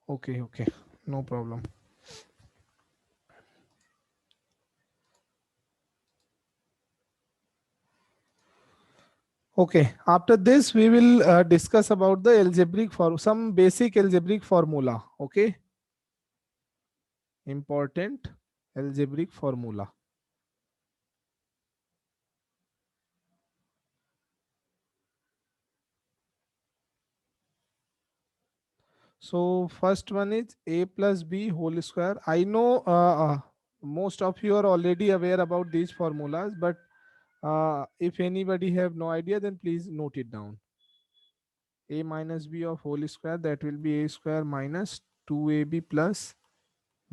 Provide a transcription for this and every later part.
Okay, okay, no problem. Okay, after this we will discuss about the algebraic for some basic algebraic formula. Okay, important algebraic formula. So first one is a plus b whole square. I know most of you are already aware about these formulas, but if anybody have no idea, then please note it down. A minus b of whole square, that will be a square minus 2ab plus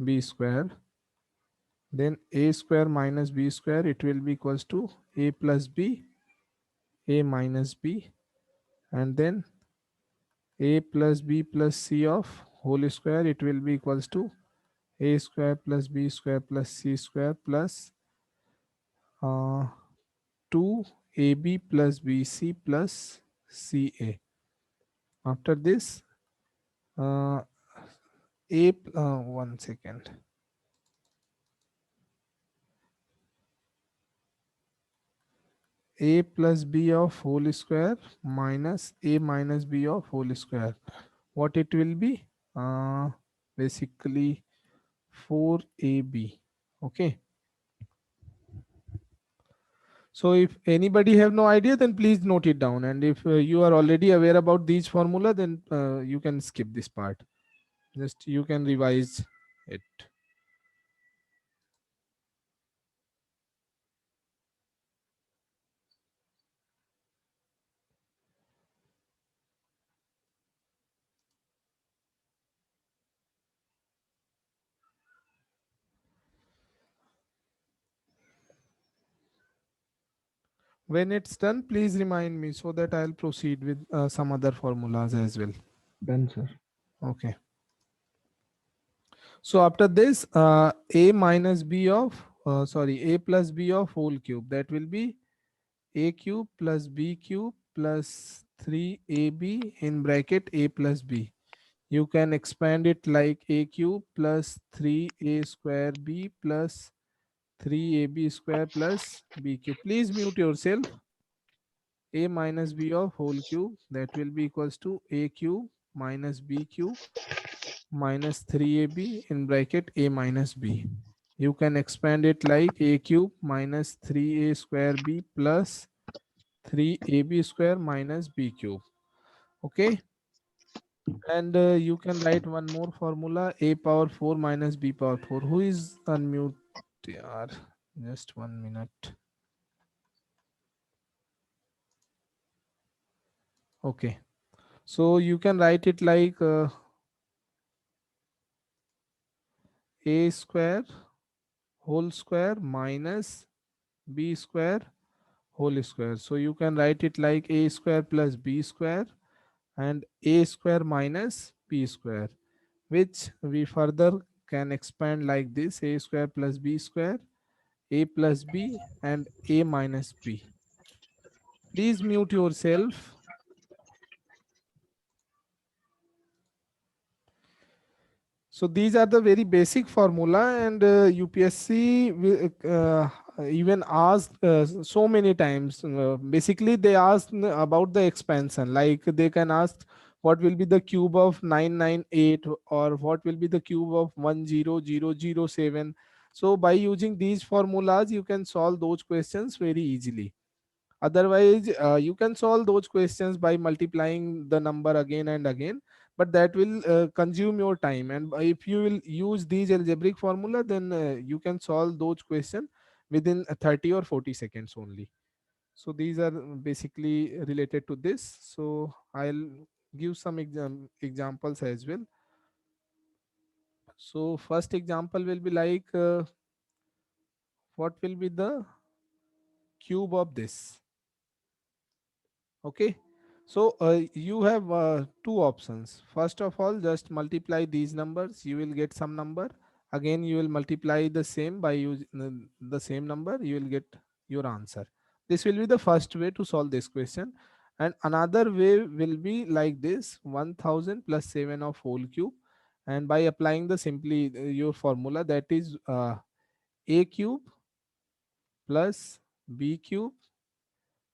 b square. Then a square minus b square, it will be equals to a plus b, a minus b, and then a plus b plus c of whole square, it will be equals to a square plus b square plus c square plus uh, 2ab plus bc plus ca. After this, uh, one second, a plus b of whole square minus a minus b of whole square. What it will be? Basically 4ab. Okay. So if anybody have no idea, then please note it down. And if you are already aware about these formula, then you can skip this part. Just you can revise it. When it's done, please remind me so that I'll proceed with some other formulas as well. Done, sir. Okay. So after this, a minus b of a plus b of whole cube, that will be a cube plus b cube plus 3ab in bracket a plus b. You can expand it like a cube plus 3a square b plus 3ab square plus b cube. Please mute yourself. A minus b of whole cube, that will be equals to a cube minus b cube minus 3ab in bracket a minus b. You can expand it like a cube minus 3a square b plus 3ab square minus b cube. Okay. And you can write one more formula, a power 4 minus b power 4. Who is unmute? Yaar, just 1 minute. Okay. So you can write it like a square whole square minus b square whole square. So you can write it like a square plus b square and a square minus b square, which we further can expand like this: a square plus b square, a plus b, and a minus b. Please mute yourself. So these are the very basic formula, and UPSC even asked so many times. Basically, they asked about the expansion. Like they can ask what will be the cube of 998, or what will be the cube of 10007. So by using these formulas, you can solve those questions very easily. Otherwise, you can solve those questions by multiplying the number again and again, but that will consume your time. And if you will use these algebraic formula, then you can solve those questions within 30 or 40 seconds only. So these are basically related to this. So I'll give some examples as well. So first example will be like what will be the cube of this? Okay. So you have two options. First of all, just multiply these numbers, you will get some number. Again, you will multiply the same by using the same number, you will get your answer. This will be the first way to solve this question. And another way will be like this: 1000 plus 7 of whole cube, and by applying the simply your formula, that is a cube plus b cube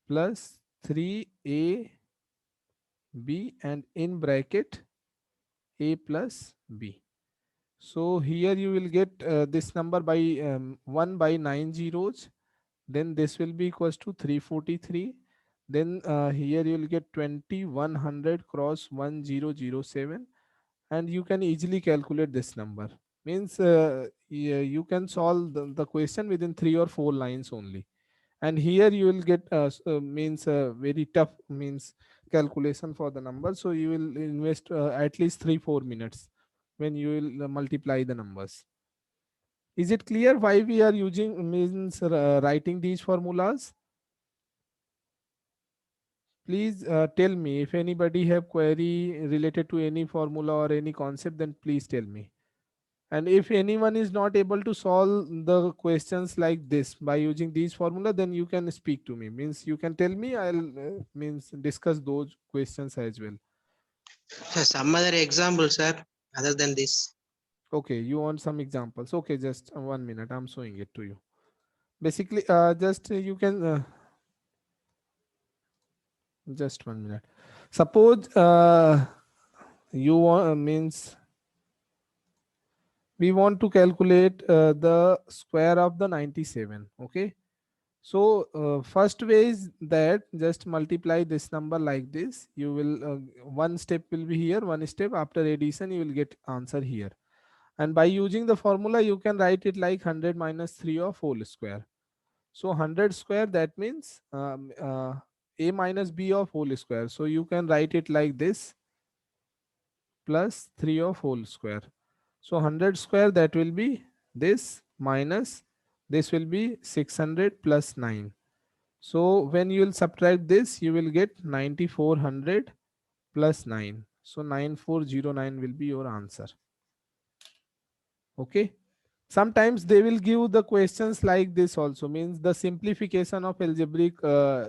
plus 3ab, and in bracket a plus b. So here you will get this number by 1 by 9 zeros, then this will be equals to 343. Then here you will get 2100 cross 1007, and you can easily calculate this number. Means yeah, you can solve the question within 3 or 4 lines only. And here you will get means very tough means calculation for the number, so you will invest at least 3 4 minutes when you will multiply the numbers. Is it clear why we are using means writing these formulas? Please tell me if anybody have query related to any formula or any concept, then please tell me. And if anyone is not able to solve the questions like this by using these formula, then you can speak to me. Means you can tell me, I'll means discuss those questions as well. Sir, some other example, sir, other than this. Okay, you want some examples? Okay, just 1 minute. I'm showing it to you. Basically, just you can just 1 minute. Suppose you want means we want to calculate the square of the 97. Okay, so first way is that just multiply this number like this. You will one step will be here, one step after addition you will get answer here. And by using the formula you can write it like 100 minus 3 of whole square. So 100 square, that means a minus b of whole square. So you can write it like this, plus 3 of whole square. So 100 square, that will be this, minus this will be 600 plus 9. So when you will subtract this, you will get 9400 plus 9. So 9409 will be your answer. Okay. Sometimes they will give the questions like this also, means the simplification of algebraic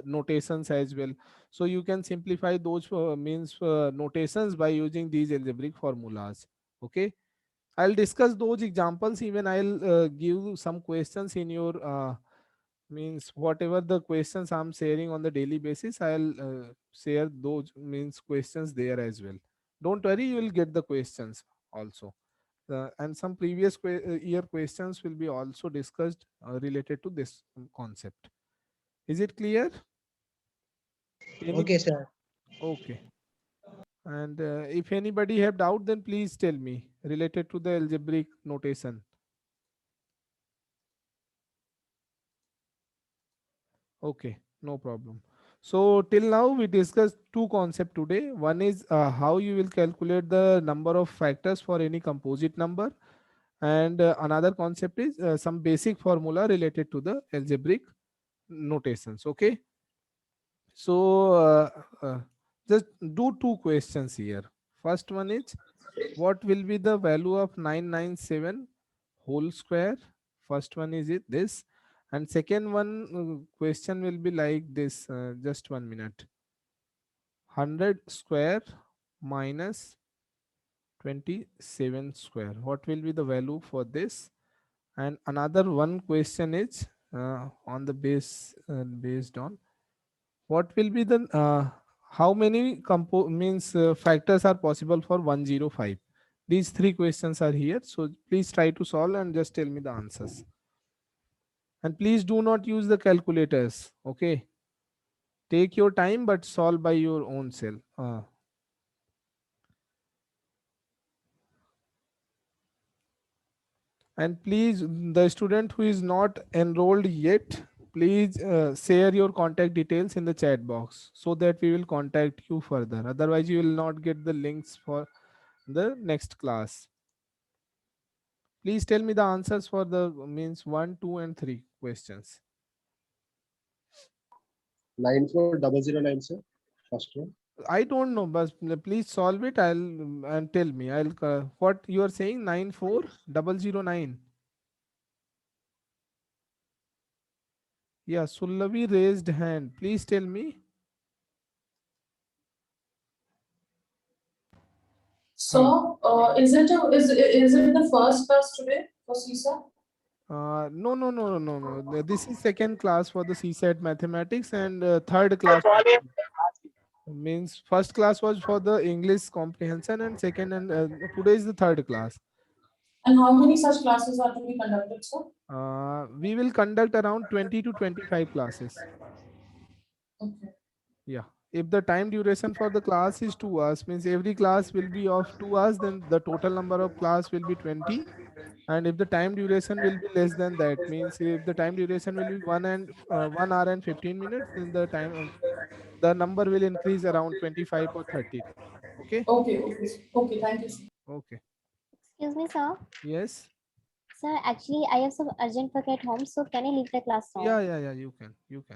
notations as well. So you can simplify those means notations by using these algebraic formulas. Okay. I'll discuss those examples. Even I'll give some questions in your means whatever the questions I'm sharing on the daily basis. I'll share those means questions there as well. Don't worry, you will get the questions also. And some previous year questions will be also discussed related to this concept. Is it clear? Any? Okay, sir. Okay. And if anybody have doubt, then please tell me related to the algebraic notation. Okay, no problem. So till now we discussed two concepts today. One is how you will calculate the number of factors for any composite number, and another concept is some basic formula related to the algebraic notations. Okay, so just do two questions here. First one is, what will be the value of 997 whole square? First one is it this, and second one question will be like this. Just 1 minute. 100 square minus 27 square. What will be the value for this? And another one question is on the based on what will be the how many means factors are possible for 105. These three questions are here, so please try to solve and just tell me the answers. And please do not use the calculators. Okay, take your time but solve by your own self. And please, the student who is not enrolled yet, please share your contact details in the chat box so that we will contact you further. Otherwise you will not get the links for the next class. Please tell me the answers for the means 1, 2, and 3 questions. 94009, sir. First one. I don't know, but please solve it. And tell me. I'll what you are saying. 94009. Yeah, Sullavi raised hand. Please tell me. So, is it the first class today for CSAT? No. This is second class for the CSAT mathematics, and third class means first class was for the English comprehension, and second and today is the third class. And how many such classes are to be conducted, sir? We will conduct around 20 to 25 classes. Okay. Yeah. If the time duration for the class is 2 hours, means every class will be of 2 hours, then the total number of class will be 20. And if the time duration will be less than that, means if the time duration will be 1 hour and 15 minutes, then the number will increase around 25 or 30. Okay. Okay. Thank you, sir. Okay. Excuse me, sir. Yes. Sir, actually, I have some urgent work at home, so can I leave the class now? Yeah. You can.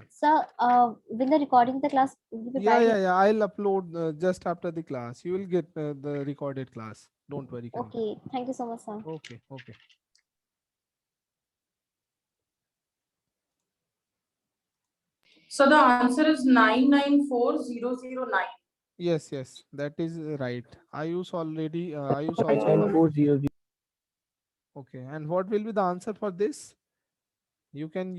Sir, will the recording of the class will be provided? Yeah. I'll upload just after the class. You will get the recorded class. Don't worry. Kanika. Okay, thank you so much, sir. Okay. So the answer is 994009. Yes. That is right. Ayush already. Ayush also. Okay. And what will be the answer for this? You can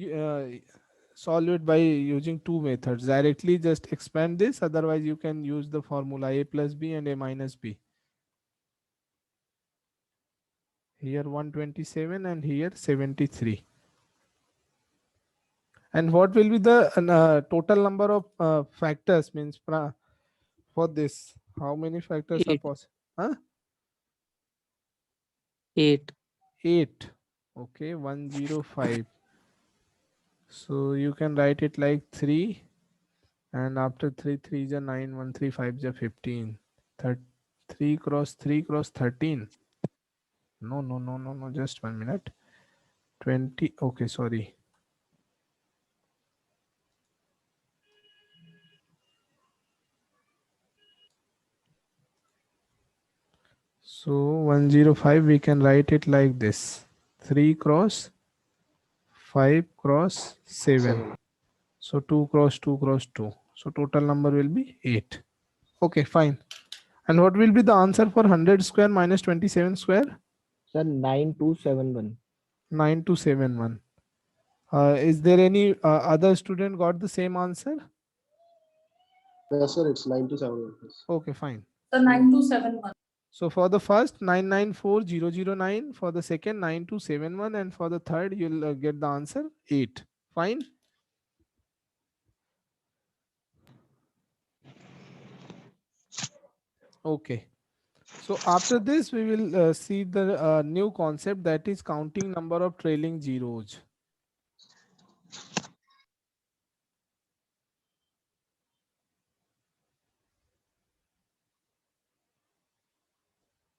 solve it by using two methods. Directly just expand this. Otherwise, you can use the formula a plus b and a minus b. Here 127 and here 73. And what will be the total number of factors, means for this? How many factors are 8. possible? Huh? 8. 8. Okay, 105. So you can write it like 3, and after 3, 3 is a 9, 1, 3, 5 is a 15. 3 cross 3 cross 13. No, just 1 minute. 20. Okay, sorry. So 105, we can write it like this: 3 cross 5 cross 7. So 2 cross 2 cross 2. So total number will be 8. Okay, fine. And what will be the answer for 100 square minus 27 square? Sir, 9271. 9271. Is there any other student got the same answer? Yes, sir, it's 97. Okay, fine. The 9271. So for the first 994009, for the second 9271, and for the third you'll get the answer 8. Fine. Okay. So after this we will see the new concept, that is counting number of trailing zeros.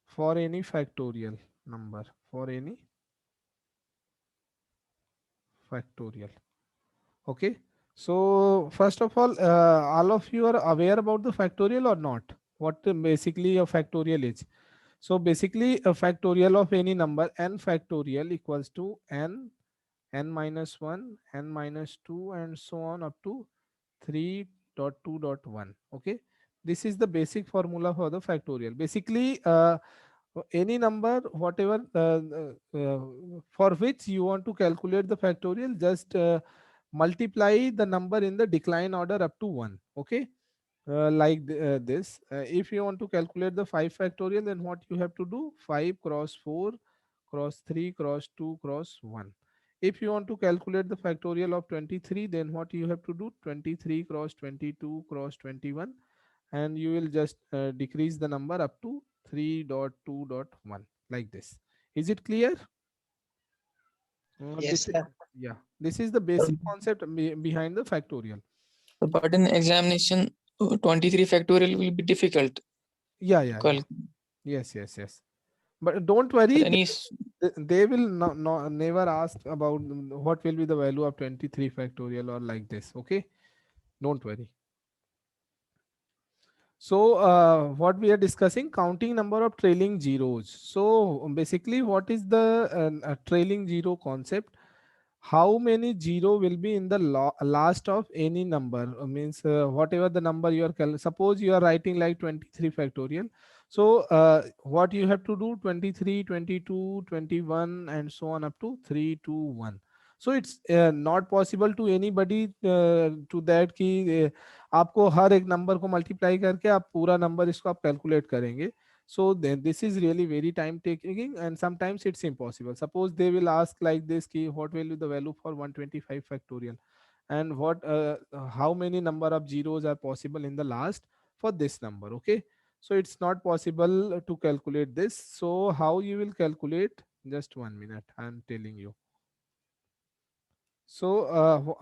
For any factorial number, for any factorial. Okay. So first of all of you are aware about the factorial or not? What basically a factorial is? So basically a factorial of any number n factorial equals to n minus 1, n minus 2, and so on up to 3.2.1. Okay. This is the basic formula for the factorial. Basically any number whatever for which you want to calculate the factorial, just multiply the number in the decline order up to 1. Okay. This if you want to calculate the 5 factorial, then what you have to do: 5 cross 4 cross 3 cross 2 cross 1. If you want to calculate the factorial of 23, then what you have to do: 23 cross 22 cross 21, and you will just decrease the number up to 3.2.1, like this. Is it clear? Yes, sir. This is the basic concept behind the factorial. But in examination, 23 factorial will be difficult. Yeah. Yes. But don't worry, they will never ask about what will be the value of 23 factorial or like this. Okay, don't worry. So what we are discussing, counting number of trailing zeros. So basically what is the trailing zero concept? How many zero will be in the last of any number? Means whatever the number you are suppose you are writing like 23 factorial. So what you have to do, 23, 22, 21 and so on up to 3, 2, 1. So it's not possible to anybody to that कि आपको हर एक number को multiply करके आप पूरा number इसको आप calculate करेंगे. So then this is really very time taking and sometimes it's impossible. Suppose they will ask like this ki what will be the value for 125 factorial and what how many number of zeros are possible in the last for this number. Okay, so it's not possible to calculate this. So how you will calculate? Just 1 minute, I'm telling you. So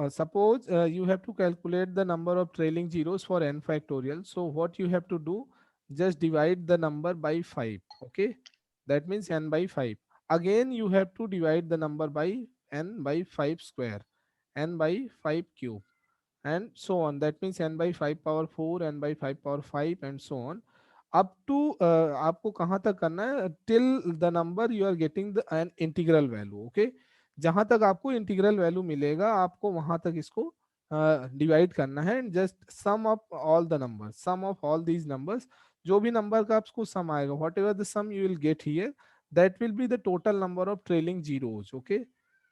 suppose you have to calculate the number of trailing zeros for n factorial. So what you have to do, just divide the number by 5. Okay, that means n by 5. Again you have to divide the number by n by 5 square, n by 5 cube and so on. That means n by 5 power 4, n by 5 power 5 and so on up to आपको कहाँ तक करना है, till the number you are getting the an integral value. Okay, जहां तक आपको integral value मिलेगा आपको वहां तक इसको डिवाइड करना है and just sum of all the number, sum of all these numbers, जो भी नंबर का आपको सम आएगा whatever the sum you will get here, that will be the total number of trailing zeros. Okay,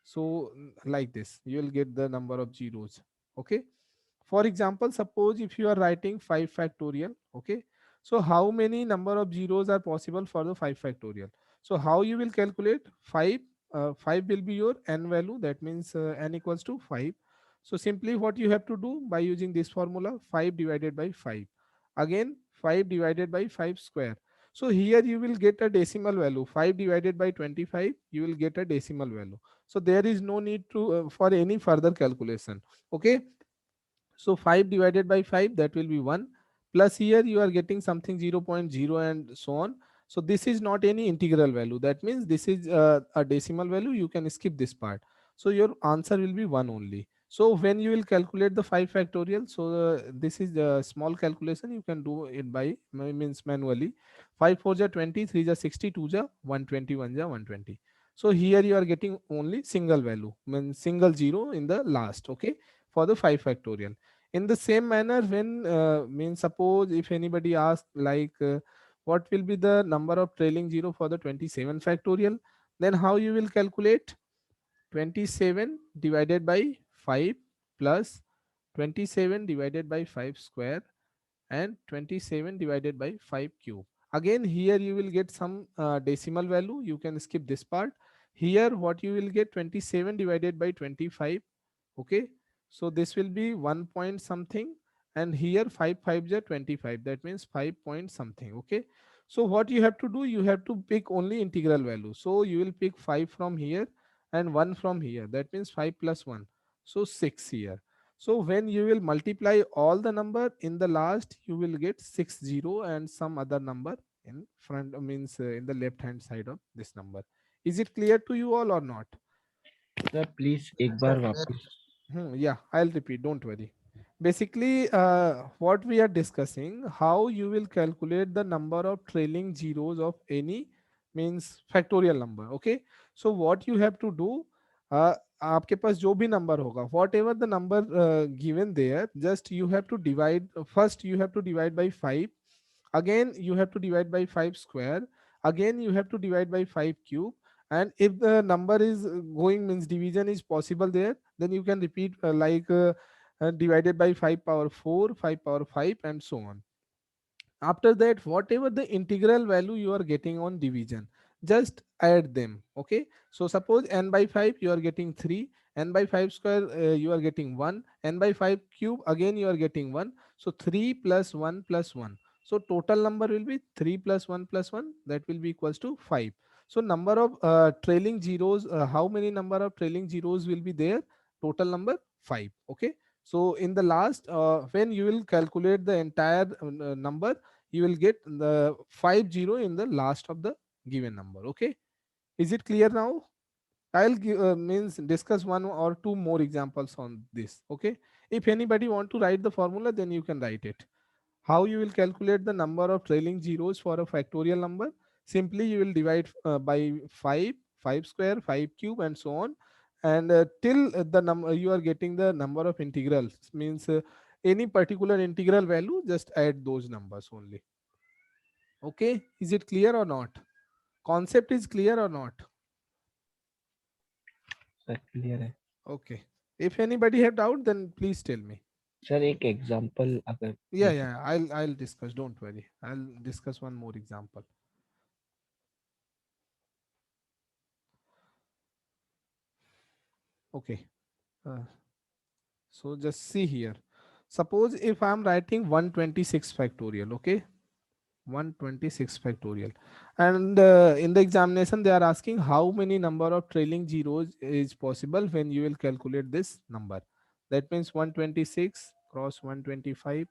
so like this you will get the number of zeros. Okay, for example, suppose if you are writing 5 factorial. Okay, so how many number of zeros are possible for the 5 factorial? So how you will calculate 5? 5 will be your n value, that means n equals to 5. So simply what you have to do by using this formula, 5 divided by 5, again 5 divided by 5 square. So here you will get a decimal value, 5 divided by 25, you will get a decimal value. So there is no need to for any further calculation. Okay, so 5 divided by 5, that will be 1. Plus here you are getting something 0 0.0 and so on. So this is not any integral value. That means this is a decimal value. You can skip this part. So your answer will be 1 only. So when you will calculate the 5 factorial, so this is the small calculation. You can do it by means manually. 5 4 ja 20, 3 ja 60, 2 ja 120, 1 ja 120. So here you are getting only single value, means single zero in the last. Okay, for the 5 factorial. In the same manner, when means suppose if anybody asks like what will be the number of trailing zero for the 27 factorial, then how you will calculate? 27 divided by 5 plus 27 divided by 5 square and 27 divided by 5 cube. Again here you will get some decimal value, you can skip this part. Here what you will get, 27 divided by 25. Okay, so this will be 1 point something and here 5 5 are 25, that means 5 point something. Okay, so what you have to do, you have to pick only integral value. So you will pick 5 from here and 1 from here, that means 5 plus 1, so 6 here. So when you will multiply all the number in the last, you will get 60 and some other number in front, means in the left hand side of this number. Is it clear to you all or not? Sir, please एक बार वापस. Yeah, I'll repeat, don't worry. Basically, what we are discussing, how you will calculate the number of trailing zeros of any means factorial number. Okay, so what you have to do, आपके पास जो भी number होगा, whatever the number given there, just you have to divide. First you have to divide by 5, again you have to divide by 5 square, again you have to divide by 5 cube, and if the number is going, means division is possible there, then you can repeat divided by 5 power 4, 5 power 5 and so on. After that, whatever the integral value you are getting on division, just add them. Okay, so suppose n by 5 you are getting 3, n by 5 square you are getting 1, n by 5 cube again you are getting 1. So 3 plus 1 plus 1, so total number will be 3 plus 1 plus 1, that will be equals to 5. So number of trailing zeros, how many number of trailing zeros will be there? Total number 5. Okay, so in the last when you will calculate the entire number, you will get the 50 in the last of the given number. Okay, is it clear now? I'll give, means discuss one or two more examples on this. Okay, if anybody want to write the formula, then you can write it. How you will calculate the number of trailing zeros for a factorial number? Simply you will divide by 5, 5 square, 5 cube and so on, and till the number you are getting the number of integrals, means any particular integral value, just add those numbers only. Okay, is it clear or not? Concept is clear or not? Sir clear है. Okay, if anybody have doubt, then please tell me. Sir एक example अगर Yeah, yeah, I'll discuss, don't worry, I'll discuss one more example. Okay, uh, so just see here. Suppose if I'm writing 126 factorial, okay, 126 factorial, and in the examination they are asking how many number of trailing zeros is possible when you will calculate this number. That means 126 cross 125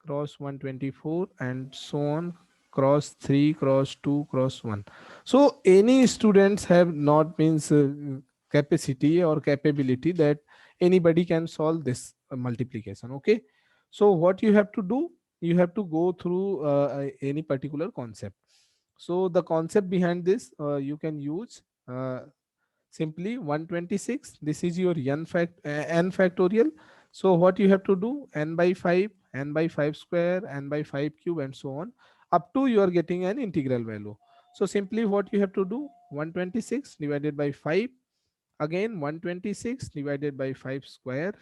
cross 124 and so on, cross 3 cross 2 cross 1. So any students have not means capacity or capability that anybody can solve this multiplication. Okay, so what you have to do, you have to go through any particular concept. So the concept behind this you can use simply 126. This is your n factorial. So what you have to do, n by 5, n by 5 square, n by 5 cube and so on, up to you are getting an integral value. So simply what you have to do, 126 divided by 5, again 126 divided by 5 square,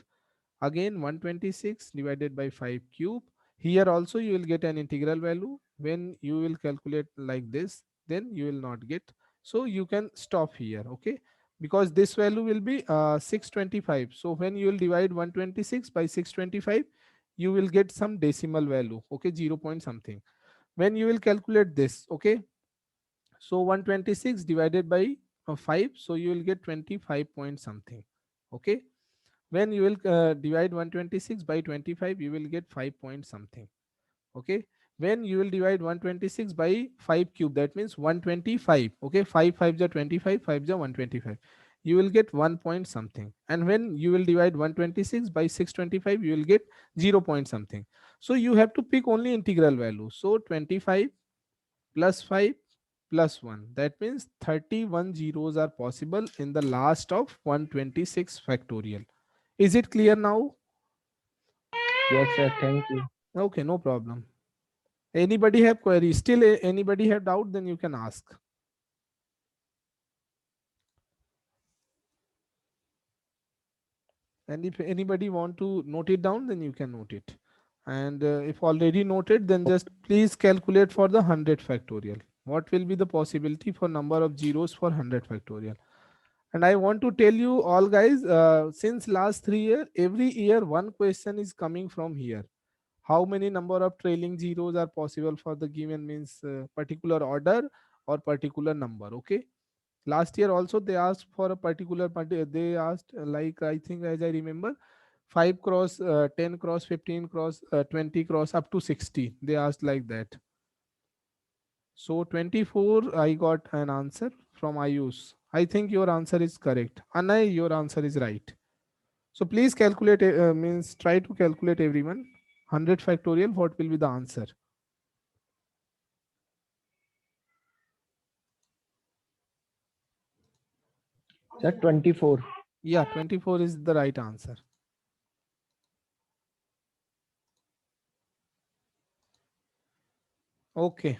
again 126 divided by 5 cube. Here also you will get an integral value. When you will calculate like this, then you will not get. So you can stop here, okay, because this value will be 625. So when you will divide 126 by 625, you will get some decimal value, okay, 0 point something. When you will calculate this, okay, so 126 divided by 5, so you will get 25 point something, okay. When you will divide 126 by 25, you will get 5 point something, okay. When you will divide 126 by 5 cube, that means 125, okay, 5 5 is 25, 5 is 125, you will get 1 point something. And when you will divide 126 by 625, you will get 0 point something. So you have to pick only integral value. So 25 plus 5 plus 1, that means 31 zeros are possible in the last of 126 factorial. Is it clear now? Yes sir, thank you. Okay, no problem. Anybody have query? Still anybody have doubt? Then you can ask. And if anybody want to note it down, then you can note it. And if already noted, then just please calculate for the 100 factorial. What will be the possibility for number of zeros for 100 factorial? And I want to tell you all guys, since last 3 years, every year one question is coming from here. How many number of trailing zeros are possible for the given means particular order or particular number, okay. Last year also they asked for a particular they asked like I think as I remember 5 cross 10 cross 15 cross 20 cross up to 60, they asked like that. So 24 I got an answer from Ayush. I think your answer is correct. Anay, your answer is right. So please calculate means try to calculate everyone 100 factorial, what will be the answer? Sir 24. Yeah, 24 is the right answer. Okay.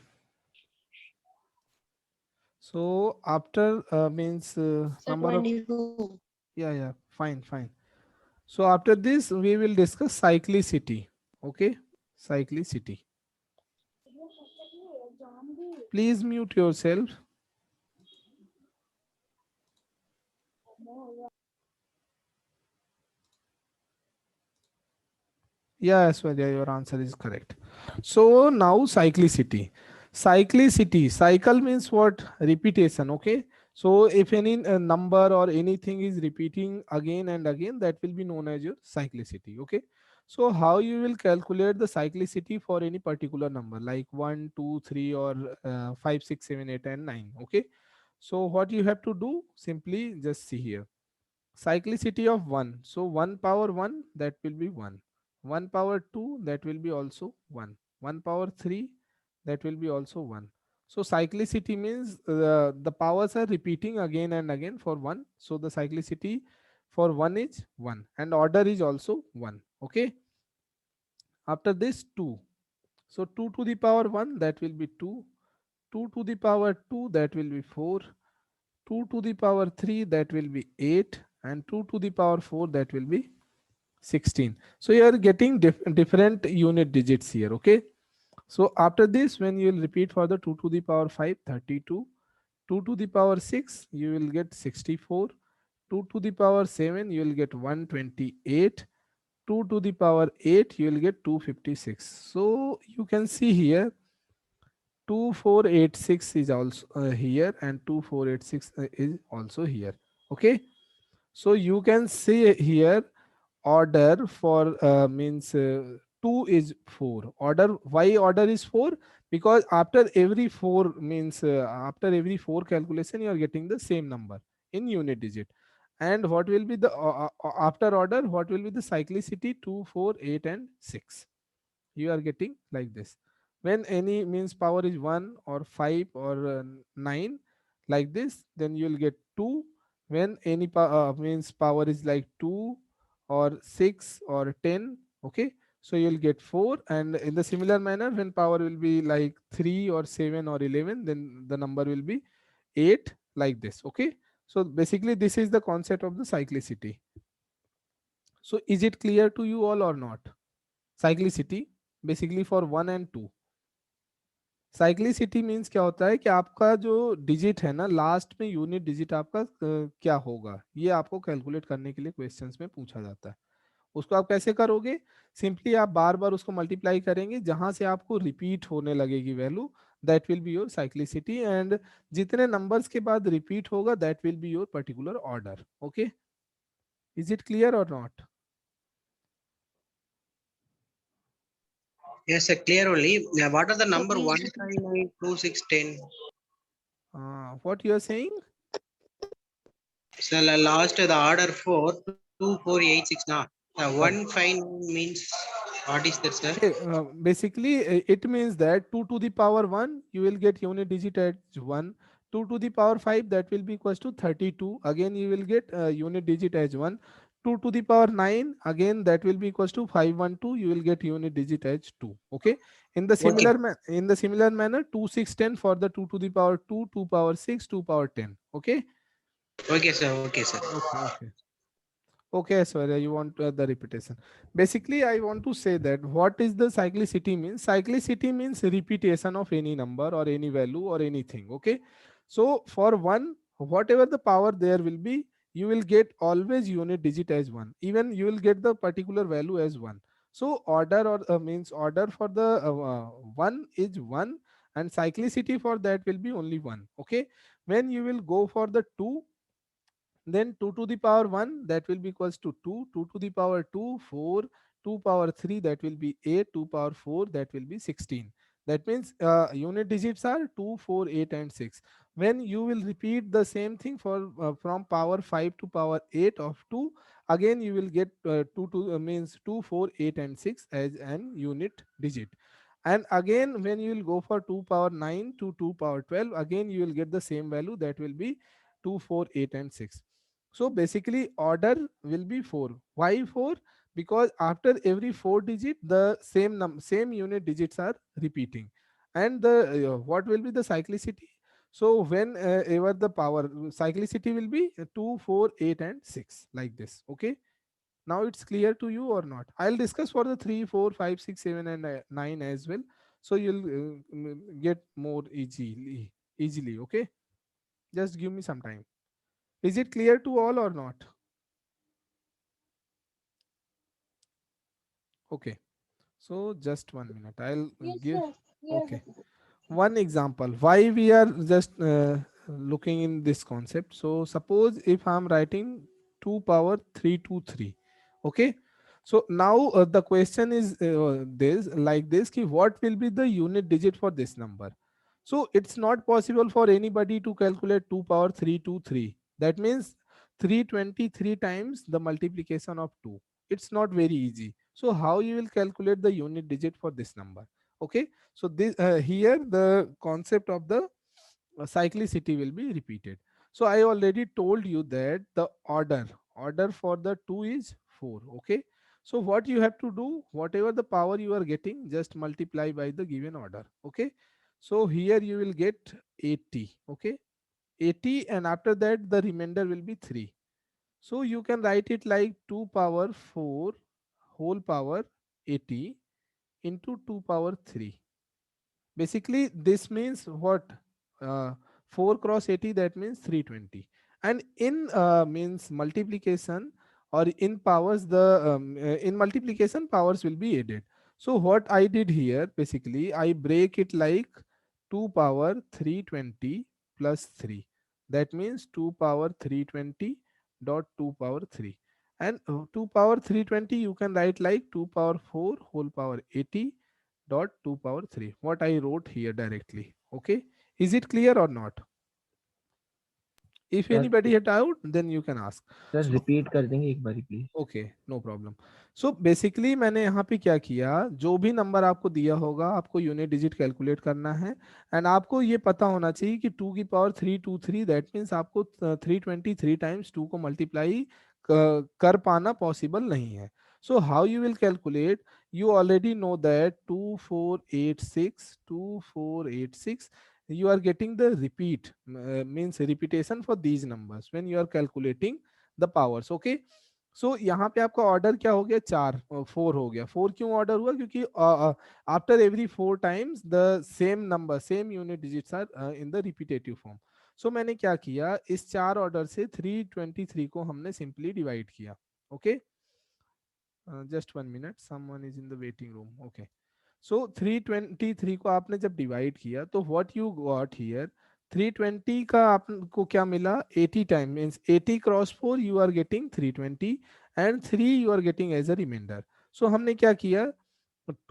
So after means number of, yeah, fine, fine. So after this we will discuss cyclicity. Okay, cyclicity. Please mute yourself. Yeah, Aswarya, your answer is correct. So now cyclicity. Cyclicity, cycle means what? Repetition, okay? So if any number or anything is repeating again and again, that will be known as your cyclicity, okay? So how you will calculate the cyclicity for any particular number like 1, 2, 3 or 5, 6, 7, 8 and 9, okay? So what you have to do, simply just see here. Cyclicity of 1. So 1 power 1, that will be 1. 1 power 2, that will be also 1. 1 power 3, that will be also 1. So cyclicity means the powers are repeating again and again for 1. So the cyclicity for 1 is 1 and order is also 1. Okay. After this 2. So 2 to the power 1, that will be 2. 2 to the power 2, that will be 4. 2 to the power 3, that will be 8. And 2 to the power 4, that will be 16. So you are getting different unit digits here. Okay. So after this, when you will repeat for the 2 to the power 5, 32. 2 to the power 6, you will get 64. 2 to the power 7, you will get 128. 2 to the power 8, you will get 256. So you can see here 2486 is also here, and 2486 is also here. Okay. So you can see here order for means 2 is 4. Order, why order is 4? Because after every 4 means after every 4 calculation you are getting the same number in unit digit. And what will be the after order, what will be the cyclicity? 2, 4, 8 and 6. You are getting like this. When any means power is 1 or 5 or 9 like this, then you will get 2. When any means power is like 2 or 6 or 10, okay, so you'll get 4. And in the similar manner, when power will be like 3 or 7 or 11, then the number will be 8 like this. Okay. So basically this is the concept of the cyclicity. So is it clear to you all or not? Cyclicity basically for 1 and 2. Cyclicity means क्या होता है कि आपका जो digit है ना, last में unit digit आपका क्या होगा, ये आपको कैलकुलेट करने के लिए क्वेश्चंस में पूछा जाता है. उसको आप कैसे करोगे? सिंपली आप बार बार उसको मल्टीप्लाई करेंगे, जहां से आपको रिपीट होने लगेगी value, that will be your cyclicity. And जितने नंबर्स के बाद रिपीट होगा, that will be your particular order. Okay, is it clear और not? Yes, sir, clear only. What are the number we- 1, 5, 9, 2, 6, 10? What you are saying? So last the order 4, 2, 4, 8, 6 now. 1, 5 means what is that, sir? Okay, basically it means that 2 to the power 1, you will get unit digit as 1. 2 to the power 5, that will be equals to 32. Again you will get unit digit as 1. 2 to the power 9, again that will be equals to 512, you will get unit digit as 2. Okay. In the similar in the similar manner, 2, 6, 10 for the 2 to the power 2, 2 power 6, 2 power 10. Okay. Okay, sir. Okay, sir. Okay. Okay, sorry, you want the repetition. Basically, I want to say that what is the cyclicity means? Cyclicity means repetition of any number or any value or anything. Okay. So for 1, whatever the power there will be, you will get always unit digit as 1. Even you will get the particular value as 1. So order or means order for the 1 is 1, and cyclicity for that will be only 1. Okay. When you will go for the 2, then 2 to the power 1, that will be equals to 2. 2 to the power 2, 4. 2 power 3, that will be 8. 2 power 4, that will be 16. That means unit digits are 2, 4, 8 and 6. When you will repeat the same thing for from power 5 to power 8 of 2, again you will get 2 to means 2, 4, 8 and 6 as an unit digit. And again when you will go for 2 power 9 to 2 power 12, again you will get the same value, that will be 2, 4, 8 and 6. So basically order will be 4. Why 4? Because after every 4 digit, the same unit digits are repeating. And the what will be the cyclicity? So when ever the power cyclicity will be 2, 4, 8 and 6 like this. Okay. Now it's clear to you or not? I'll discuss for the 3, 4, 5, 6, 7 and 9 as well. So you'll get more easily. Okay. Just give me some time. Is it clear to all or not? Okay. So just 1 minute. I'll give. Okay. One example. Why we are just looking in this concept. So suppose if I'm writing 2 power 3 to 3. Okay. So now the question is this like this ki what will be the unit digit for this number? So it's not possible for anybody to calculate 2 power 3 to 3. That means 323 times the multiplication of 2. It's not very easy. So how you will calculate the unit digit for this number? Okay. So this here the concept of the cyclicity will be repeated. So I already told you that the order for the 2 is 4. Okay. So what you have to do, whatever the power you are getting, just multiply by the given order. Okay, so here you will get 80. Okay, 80, and after that the remainder will be 3. So you can write it like 2 power 4 whole power 80 into 2 power 3. Basically this means what, 4 cross 80, that means 320. And in means multiplication or in powers, the in multiplication powers will be added. So what I did here, basically I break it like 2 power 320 plus 3, that means 2 power 320 dot 2 power 3. And 2 power 320 you can write like 2 power 4 whole power 80 dot 2 power 3, what I wrote here directly. Okay, is it clear or not? If sir anybody had doubt, then you can ask. Sir So repeat कर देंगे एक बारी please. Okay, no problem. So basically मैंने यहाँ पे क्या किया, जो भी नंबर आपको दिया होगा आपको यूनिट डिजिट कैलकुलेट करना है. एंड आपको ये पता होना चाहिए कि 2 की पावर 323, दैट मीन्स आपको 323 टाइम्स 2 को मल्टीप्लाई कर पाना पॉसिबल नहीं है. सो how you will calculate, you already know that 2486 you are getting the repeat, means repetition for these numbers when you are calculating the powers. Okay, सो यहाँ पे आपका order क्या हो गया, 4 4 हो गया. 4 क्यों ऑर्डर हुआ, क्योंकि after every 4 times the same number, same unit digits are in the repetitive form. So मैंने क्या किया, इस 4 ऑर्डर से 323 को हमने सिंपली डिवाइड किया. Okay, just 1 minute, someone is in the waiting room. Okay, so 323 को आपने जब डिवाइड किया तो व्हाट यू गॉट हियर, 320 का आपको क्या मिला, 80 time, means 80 cross 4 you are getting 320 and 3 you are getting as a remainder. So हमने क्या किया,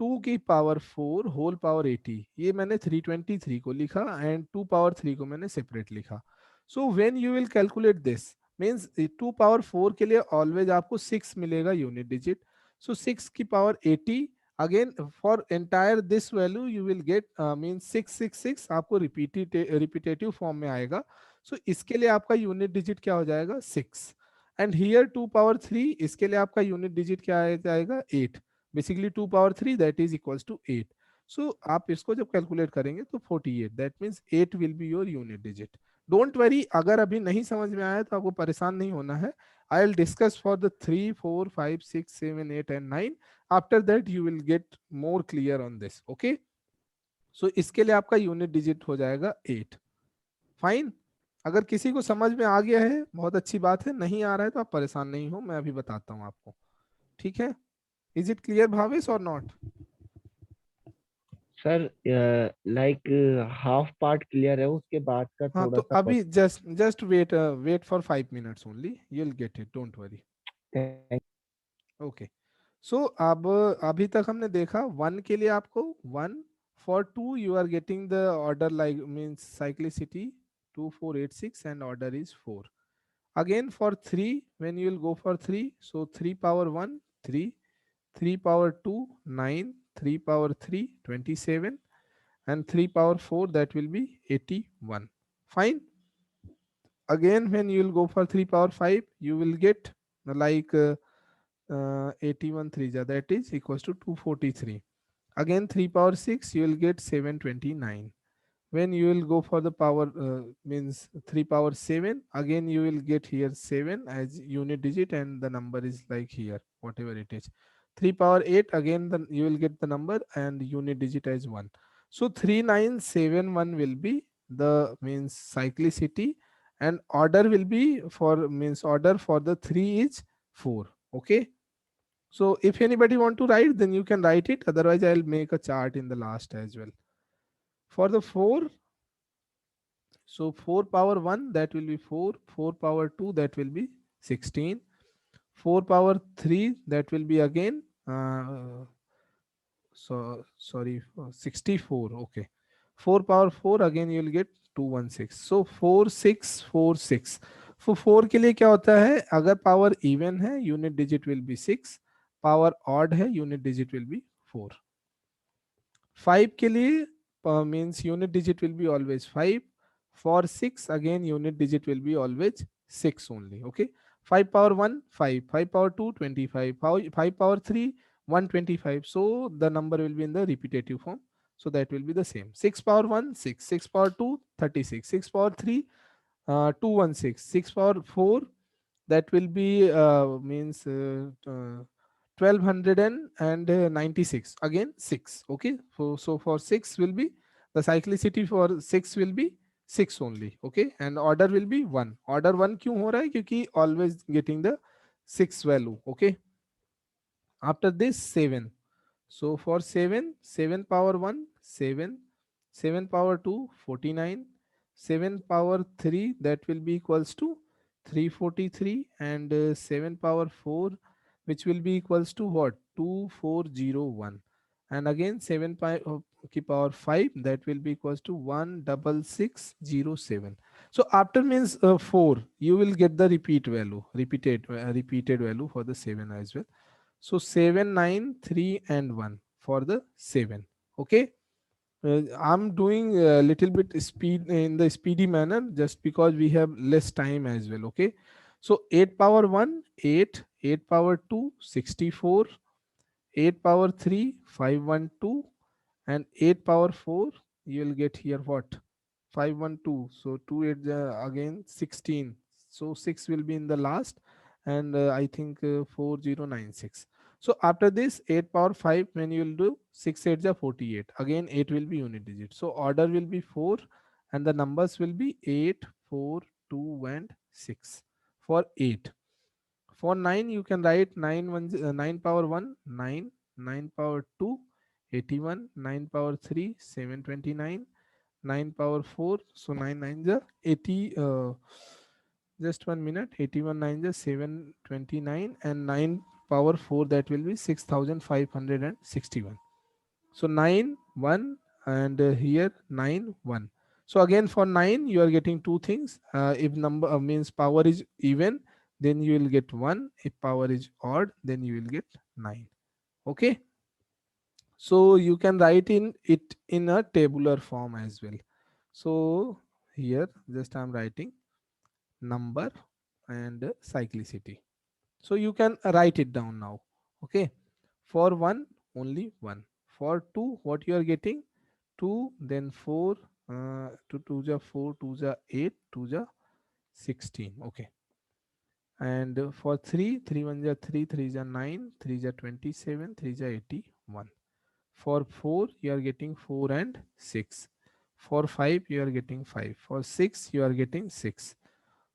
2 की पावर 4 होल पावर 80, ये मैंने 323 को लिखा एंड 2 पावर 3 को मैंने सेपरेट लिखा. So when you will calculate this, means 2 power 4 के लिए ऑलवेज आपको 6 मिलेगा यूनिट डिजिट. सो 6 की power 80, again for entire this value you will get means 666 आपको रिपीटेटिव फॉर्म में आएगा. सो इसके लिए आपका यूनिट डिजिट क्या हो जाएगा, 6. एंड हियर 2 पावर 3, इसके लिए आपका यूनिट डिजिट क्या आ जाएगा, 8. Basically 2 power 3 that is equals to 8. So आप इसको जब कैलकुलेट करेंगे तो 48, that means 8 will be your unit digit. Don't worry, अगर अभी नहीं समझ में आया तो आपको परेशान नहीं होना है. I will discuss for the 3, 4, 5, 6, 7, 8 and 9. After that you will get more clear on this. Okay, so इसके लिए आपका यूनिट डिजिट हो जाएगा 8. फाइन, अगर किसी को समझ में आ गया है बहुत अच्छी बात है, नहीं आ रहा है तो आप परेशान नहीं हो, मैं अभी बताता हूँ आपको. ठीक है, इज इट क्लियर भावेश और not? Sir like half part clear है, उसके बाद का हाँ, थोड़ा तो सा अभी just wait for 5 minutes only, you will get it, don't worry. Thank- okay, so अब अभी तक हमने देखा 1 के लिए आपको 1, for 2 you are getting the order like means cyclicity 2486 and order is 4. Again for 3, when you will go for 3, so 3 power 1 3, 3 power 2 9, 3 power 3 27 and 3 power 4 that will be 81. Fine. Again when you will go for 3 power 5 you will get like 81 3 ja, that is equals to 243. Again 3 power 6 you will get 729. When you will go for the power means 3 power 7, again you will get here 7 as unit digit and the number is like here whatever it is. 3 power 8, again then you will get the number and unit digit as 1. So 3971 will be the means cyclicity, and order will be for means order for the 3 is 4. Okay, so if anybody want to write then you can write it, otherwise I'll make a chart in the last as well. For the 4, so 4 power 1 that will be 4, 4 power 2 that will be 16, 4 power 3 that will be again so sorry 64. Okay, 4 power 4 again you will get 216. So 4646. For 4 के लिए क्या होता है, अगर power even है unit digit will be 6, power odd है unit digit will be 4. 5 के लिए means unit digit will be always 5. For 6 again unit digit will be always 6 only. Okay, 5 power 1, 5. 5 power 2, 25. 5 power 3, 125. So the number will be in the repetitive form. So that will be the same. 6 power 1, 6. 6 power 2, 36. 6 power 3, 216. 6 power 4, that will be means 1296. Again 6. Okay. So for 6 will be, the cyclicity for 6 will be 6 only. Okay. And order will be 1. Order 1 क्यों हो रहा है? क्योंकि always getting the 6 value. Okay. After this 7. So for 7, 7 power 1, 7. 7 power 2, 49. 7 power 3, that will be equals to 343. And 7 power 4, which will be equals to what? 2401. And again 7 ki power 5, that will be equals to 16607. So after means 4, you will get the repeated value for the 7 as well. So 7, 9, 3 and 1 for the 7. Okay. I'm doing a little bit speed in the speedy manner just because we have less time as well. Okay. So 8 power 1, 8. 8 power 2, 64. 8 power 3, 512. And 8 power 4, you will get here what? 512. So 2 8 again 16. So 6 will be in the last, and I think 4096. So after this 8 power 5, when you will do 6 8 are 48. Again 8 will be unit digit. So order will be 4, and the numbers will be 8, 4, 2 and 6 for 8. For 9, you can write 9 power 1, 9. 9 power 2, 81. 9 power 3, 729. 9 power 4, so 9 9 is 80. Just 1 minute. 81 9 is 729, and 9 power 4, that will be 6561. So 9 1, and here 9 1. So again for 9, you are getting two things. If number means power is even, then you will get 1. If power is odd, then you will get 9. Okay. So you can write in it in a tabular form as well. So here just I'm writing number and cyclicity. So you can write it down now. Okay. For 1, only 1. For 2, what you are getting? 2, then 4, 2 2 ja 4, 2 ja 8, 2 ja 16. Okay. And for 3, 3 1 ja 3, 3 ja 9, 3 ja 27, 3 ja 81. For 4, you are getting 4 and 6. For 5, you are getting 5. For 6, you are getting 6.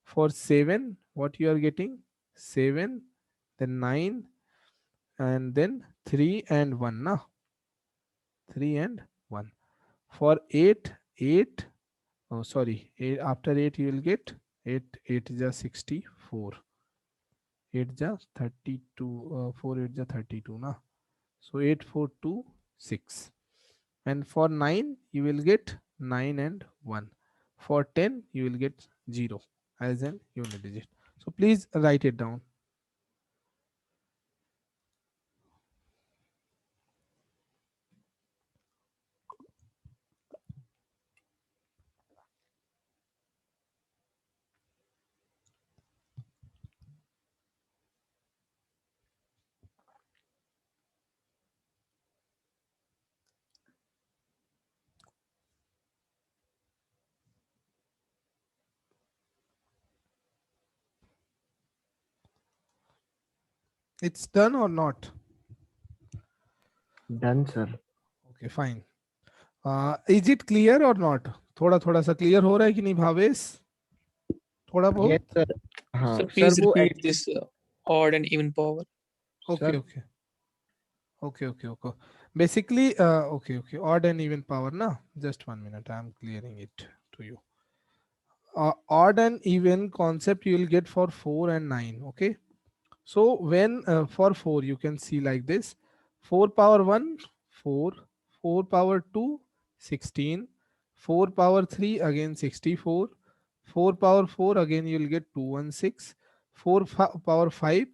For 7, what you are getting? 7, then 9, and then 3 and 1. Nah? 3 and 1. For 8, 8. Oh, sorry. After 8, you will get 8. 8 is a 64. 8 ja 32. 4 8 ja 32. Nah? So 8 4 2 6. And for 9, you will get 9 and 1. For 10, you will get 0 as an unit digit. So please write it down. It's done or not? Done, sir. Okay, fine. Is it clear or not? थोड़ा थोड़ा सा clear हो रहा है कि नहीं भावेश? थोड़ा Yes, बहुत? sir. हाँ, So sir, please वो repeat this odd and even power. Okay, sir, okay. Okay. Basically, okay. Odd and even power, na? Just 1 minute. I'm clearing it to you. Odd and even concept you will get for 4 and 9. Okay. So when for 4, you can see like this: 4 power 1, 4. 4 power 2, 16. 4 power 3, again 64. 4 power 4, again you will get 216. 4 power 5,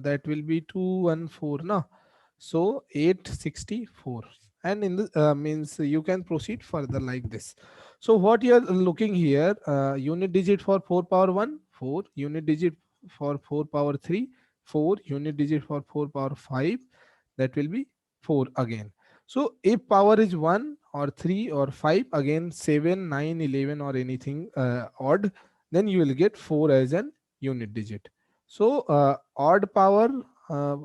that will be 214. No? So 864. And in the means you can proceed further like this. So what you are looking here, unit digit for 4 power 1, 4. Unit digit for 4 power 3, 4 unit digit for 4 power 5, that will be 4 again. So if power is 1 or 3 or 5, again 7, 9, 11 or anything odd, then you will get 4 as an unit digit. So odd power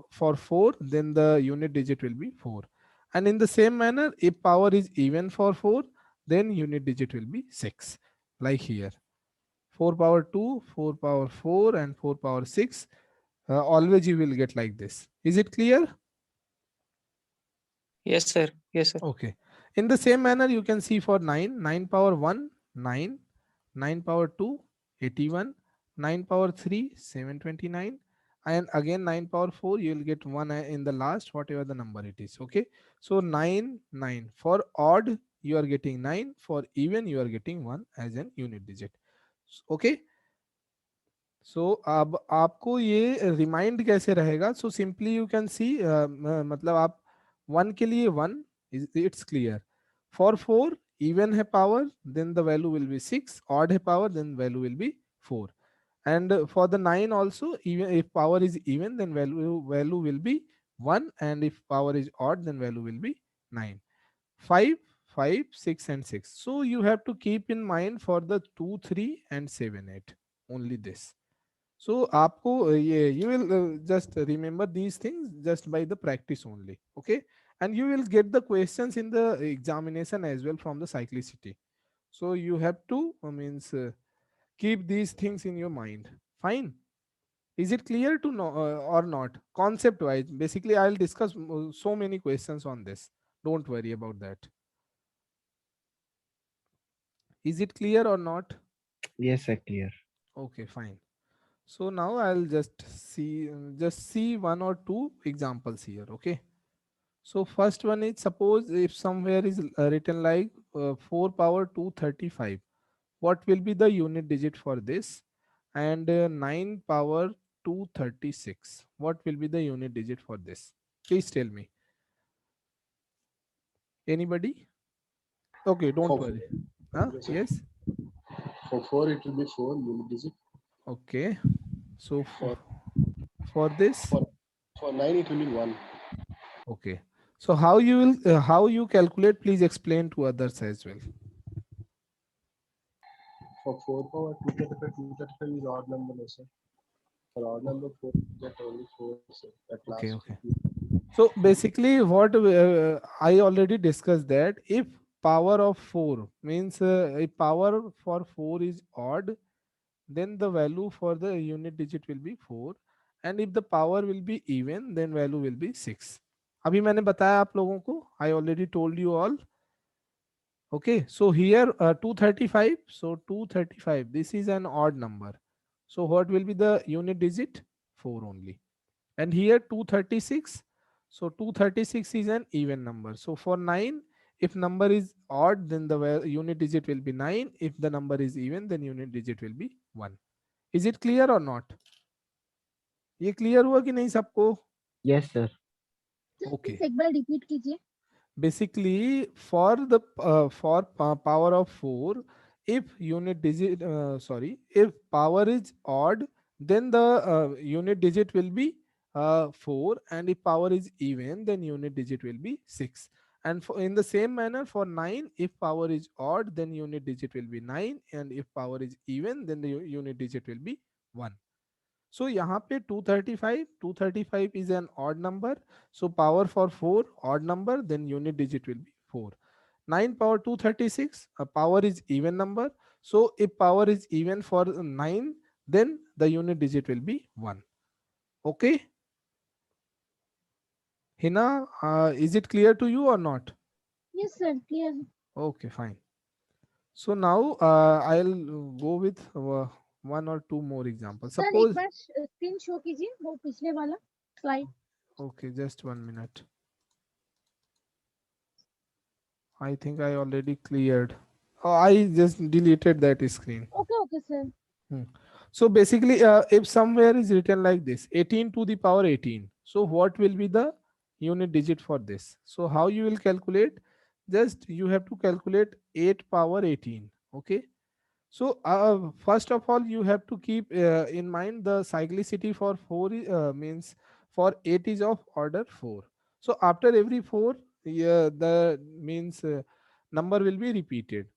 for 4, then the unit digit will be 4. And in the same manner, if power is even for 4, then unit digit will be 6, like here. 4 power 2, 4 power 4 and 4 power 6. Always you will get like this. Is it clear? Yes, sir. Yes, sir. Okay. In the same manner, you can see for 9, 9 power 1, 9, 9 power 2, 81, 9 power 3, 729, and again 9 power 4, you will get 1 in the last, whatever the number it is. Okay. So 9, 9. For odd, you are getting 9. For even, you are getting 1 as an unit digit. Okay. सो अब आपको ये remind कैसे रहेगा? So simply you can see, मतलब आप 1 के लिए 1, it's clear. For 4 even है power, then the value will be 6. Odd है power, then value will be 4. And for the 9 also, even if power is even, then value will be 1, and if power is odd, then value will be 9. 5, 5, 6 and 6. So you have to keep in mind for the 2, 3 and 7, 8 only this. So आपको ये you will just remember these things just by the practice only. Okay, and you will get the questions in the examination as well from the cyclicity. So you have to means keep these things in your mind. Fine. Is it clear to know or not? Concept wise, basically I'll discuss so many questions on this. Don't worry about that. Is it clear or not? Yes, sir, clear. Okay, fine. So now I'll just see one or two examples here. Okay. So first one is, suppose if somewhere is written like 4 power 235, what will be the unit digit for this? And 9 power 236, what will be the unit digit for this? Please tell me. Anybody? Okay, don't For- worry. Huh? Yes, sir. Yes. For 4, it will be 4 unit digit. Okay. So for this. For 9, it will be 1. Okay. So how you will how you calculate? Please explain to others as well. For 4 power 235 is odd number, no, sir. For odd number 4, you get only 4, sir. At last. Okay, okay. So basically, what I already discussed, that if power of 4 means if power for 4 is odd, then the value for the unit digit will be 4, and if the power will be even, then value will be 6. अभी मैंने बताया आप लोगों को. I already told you all. Okay, so here 235. So 235, this is an odd number. So what will be the unit digit? 4 only. And here 236. So 236 is an even number. So for 9, if number is odd, then the unit digit will be 9. If the number is even, then unit digit will be 1. Is it clear or not? ये clear हुआ कि नहीं सबको? Yes, sir. Okay. एक बार repeat कीजिए. Basically, for the power of 4, if unit digit if power is odd, then the unit digit will be 4, and if power is even, then unit digit will be 6. And in the same manner for 9, if power is odd, then unit digit will be 9, and if power is even, then the unit digit will be 1. So यहाँ पे 235 is an odd number. So power for 4 odd number, then unit digit will be 4. 9 power 236, power is even number. So if power is even for 9, then the unit digit will be 1. Okay. Hina, is it clear to you or not? Yes, sir. Clear. Okay, fine. So now I'll go with one or two more examples. Sir एक Suppose. बार screen show कीजिए वो पिछले वाला slide. Okay, just 1 minute. I think I already cleared. Oh, I just deleted that screen. Okay, sir. So basically, if somewhere is written like this, 18 to the power 18. So what will be the unit digit for this? So how you will calculate? Just you have to calculate 8 power 18. Okay. So first of all, you have to keep in mind the cyclicity for 4 means for 8 is of order 4. So after every 4, yeah, the means number will be repeated.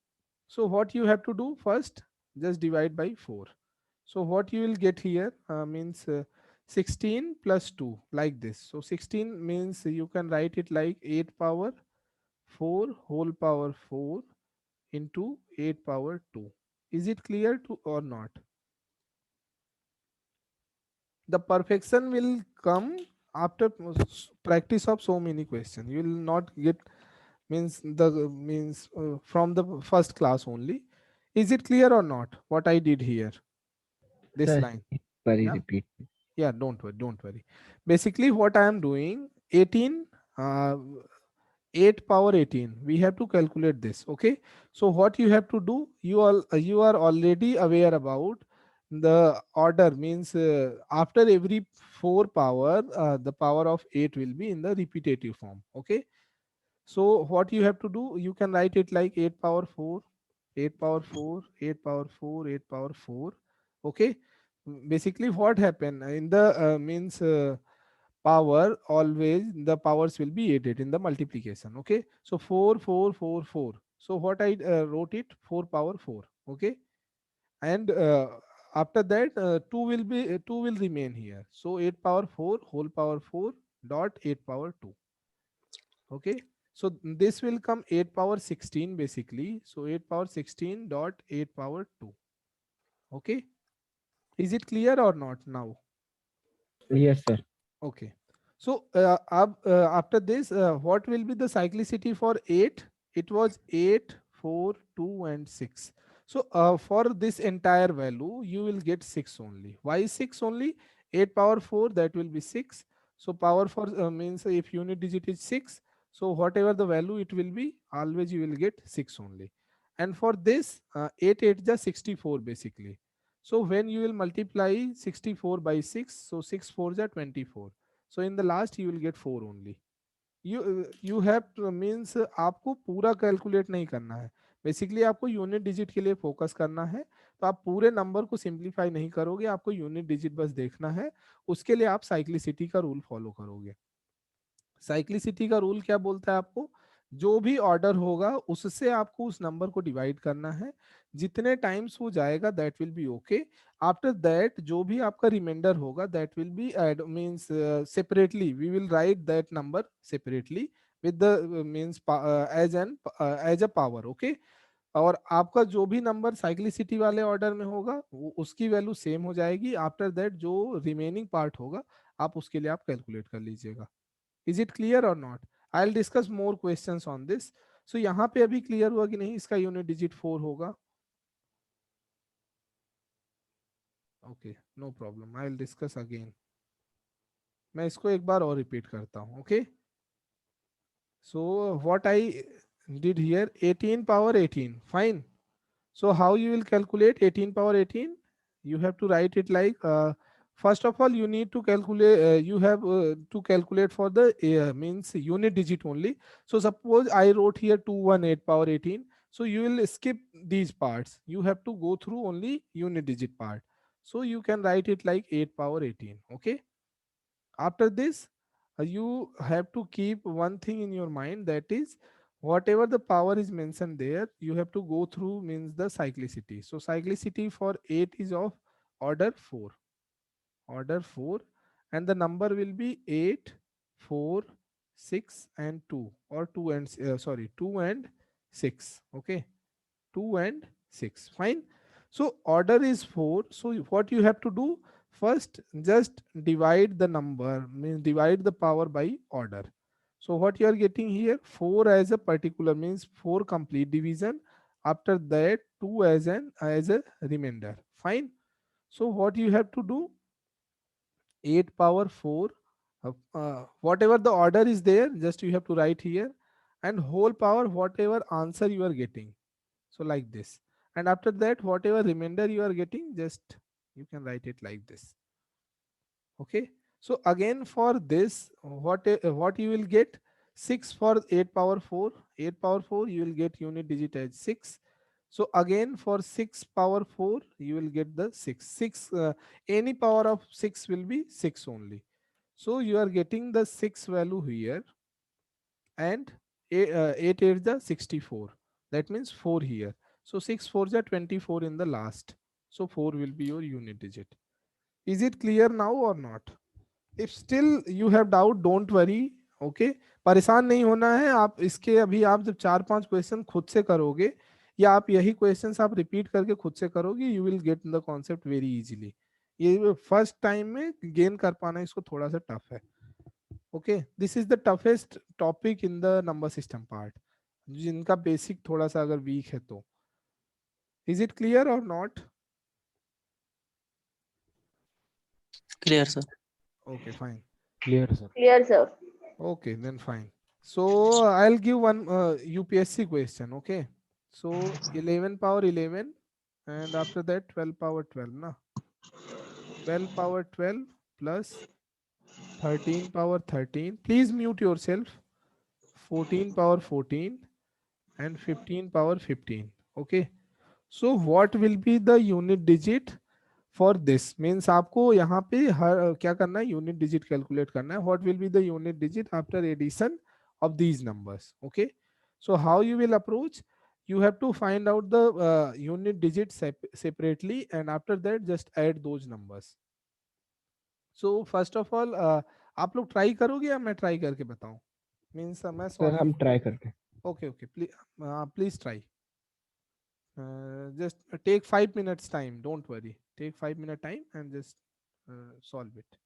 So what you have to do first, just divide by 4. So what you will get here means 16 plus 2 like this. So 16 means you can write it like 8 power 4 whole power 4 into 8 power 2. Is it clear to or not? The perfection will come after practice of so many questions. You will not get means the means from the first class only. Is it clear or not what I did here, this Sir, line? sorry, Yeah, repeat. yeah, don't worry. Basically what I am doing, 18 uh, 8 power 18, we have to calculate this. Okay, so what you have to do, you are already aware about the order means after every 4 power the power of 8 will be in the repetitive form. Okay, so what you have to do, you can write it like 8 power 4 8 power 4 8 power 4 8 power 4. Okay, basically what happened in the means power, always the powers will be added in the multiplication. Okay, so 4 4 4 4. So what I wrote it 4 power 4. Okay, and after that 2 will be 2 will remain here. So 8 power 4 whole power 4 dot 8 power 2. Okay, so this will come 8 power 16 basically. So 8 power 16 dot 8 power 2. Okay, is it clear or not now? Yes, sir. Okay. So after this, what will be the cyclicity for 8? It was 8, 4, 2, and 6. So for this entire value, you will get 6 only. Why 6 only? 8 power 4, that will be 6. So power for means if unit digit is 6. So whatever the value it will be, always you will get 6 only. And for this, 8 8 just 64 basically. So when you will multiply 64 by 6, so 6 4s are 24. So in the last you will get 4 only. You have to means आपको पूरा calculate नहीं करना है. Basically आपको unit digit के लिए focus करना है. तो आप पूरे नंबर को सिंप्लीफाई नहीं करोगे, आपको यूनिट डिजिट बस देखना है. उसके लिए आप साइक्लिसिटी का रूल फॉलो करोगे. साइक्लिसिटी का रूल क्या बोलता है आपको, जो भी ऑर्डर होगा उससे आपको उस नंबर को डिवाइड करना है. जितने टाइम्स वो जाएगा that will be okay. After that जो भी आपका रिमाइंडर होगा that will be add means separately we will write that number separately with the means as a power. Okay, और आपका जो भी नंबर साइक्लिसिटी वाले ऑर्डर में होगा वो उसकी वैल्यू सेम हो जाएगी. आफ्टर दैट जो रिमेनिंग पार्ट होगा आप उसके लिए आप कैलकुलेट कर लीजिएगा. इज इट क्लियर और not? I will discuss more questions on this. So यहाँ पे अभी क्लियर हुआ कि नहीं, इसका यूनिट डिजिट 4 होगा. Okay, no problem, I will discuss again. मैं इसको एक बार और रिपीट करता हूँ. Okay, so what I did here 18 power 18. Fine. So how you will calculate 18 power 18? You have to write it like first of all you need to calculate you have to calculate for the means unit digit only. So suppose I wrote here 218 power 18. So you will skip these parts. You have to go through only unit digit part. So you can write it like 8 power 18. Okay. After this, you have to keep one thing in your mind, that is whatever the power is mentioned there, you have to go through means the cyclicity. So cyclicity for 8 is of order 4. Order 4, and the number will be 8, 4, 6, and 2, or 2 and 2 and 6. Okay, 2 and 6. Fine. So order is 4. So what you have to do, first just divide the number, means divide the power by order. So what you are getting here, 4 as a particular means 4 complete division. After that 2 as a remainder. Fine. So what you have to do, 8 power 4 whatever the order is there, just you have to write here, and whole power whatever answer you are getting. So like this, and after that whatever remainder you are getting, just you can write it like this. Okay, so again for this what you will get, 6 for 8 power 4. 8 power 4 you will get unit digit as 6. So again for 6 power 4 you will get the 6 any power of 6 will be 6 only. So you are getting the 6 value here, and 8 8 the 64, that means 4 here. So 6 4 the 24 in the last, so 4 will be your unit digit. Is it clear now or not? If still you have doubt, don't worry. Okay परेशान नहीं होना है आप इसके। अभी आप जब 4 5 question खुद से करोगे, या आप यही क्वेश्चंस आप रिपीट करके खुद से करोगे, you will get the concept very easily. ये फर्स्ट टाइम में गेन कर पाना इसको थोड़ा सा टफ है। Okay this is the toughest topic in the number system part, जिनका बेसिक थोड़ा सा अगर वीक है तो। इज इट क्लियर और not? Clear, sir. Okay fine. Clear, sir. Clear, sir. Okay, then fine. So I'll give one UPSC question. Okay. So 11 power 11, and after that 12 power 12. Na 12 power 12 plus 13 power 13. Please mute yourself. 14 power 14 and 15 power 15. Okay. So what will be the unit digit for this? Means आपको यहाँ पे हर क्या करना है, unit digit calculate करना है। What will be the unit digit after addition of these numbers? Okay so how you will approach, you have to find out the unit digit separately, and after that just add those numbers. So first of all आप लोग try करोगे या मैं try करके बताऊं? Means मैं Sir, हम try करते हैं. Okay okay please try. Just take 5 minutes time, don't worry, take 5 minute time and just solve it.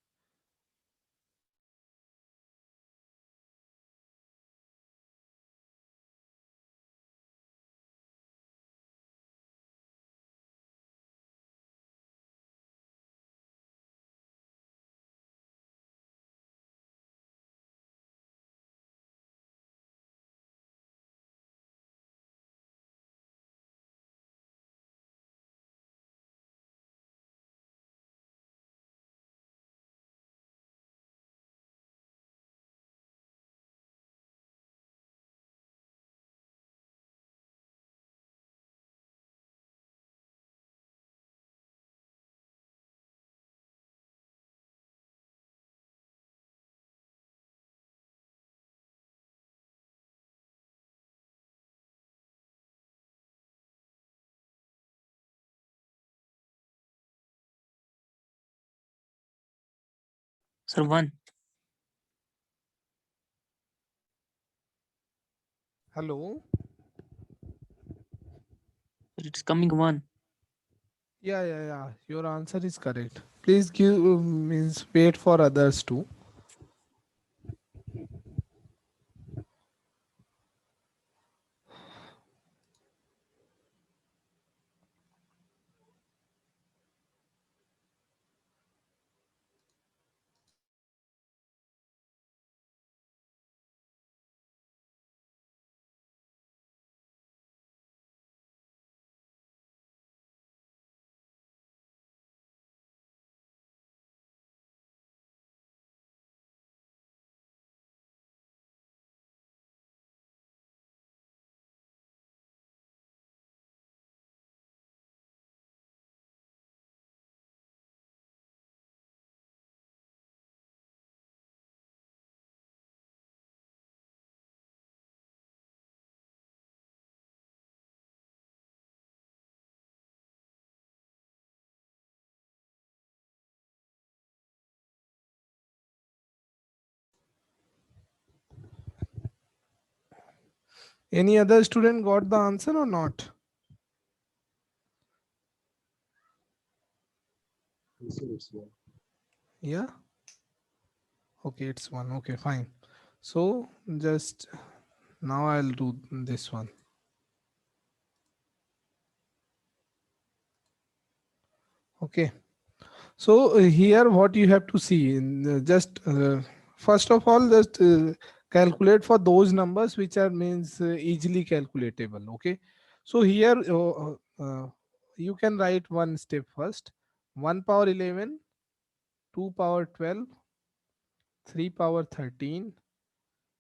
Sir, 1. Hello. It's coming 1. Yeah, your answer is correct. Please give means wait for others too. Any other student got the answer or not? It's one. Yeah. Okay, it's 1. Okay, fine. So just now I'll do this one. Okay. So here what you have to see just first of all just calculate for those numbers which are means easily calculatable. Okay, so here you can write one step first: 1 power 11, 2 power 12, 3 power 13,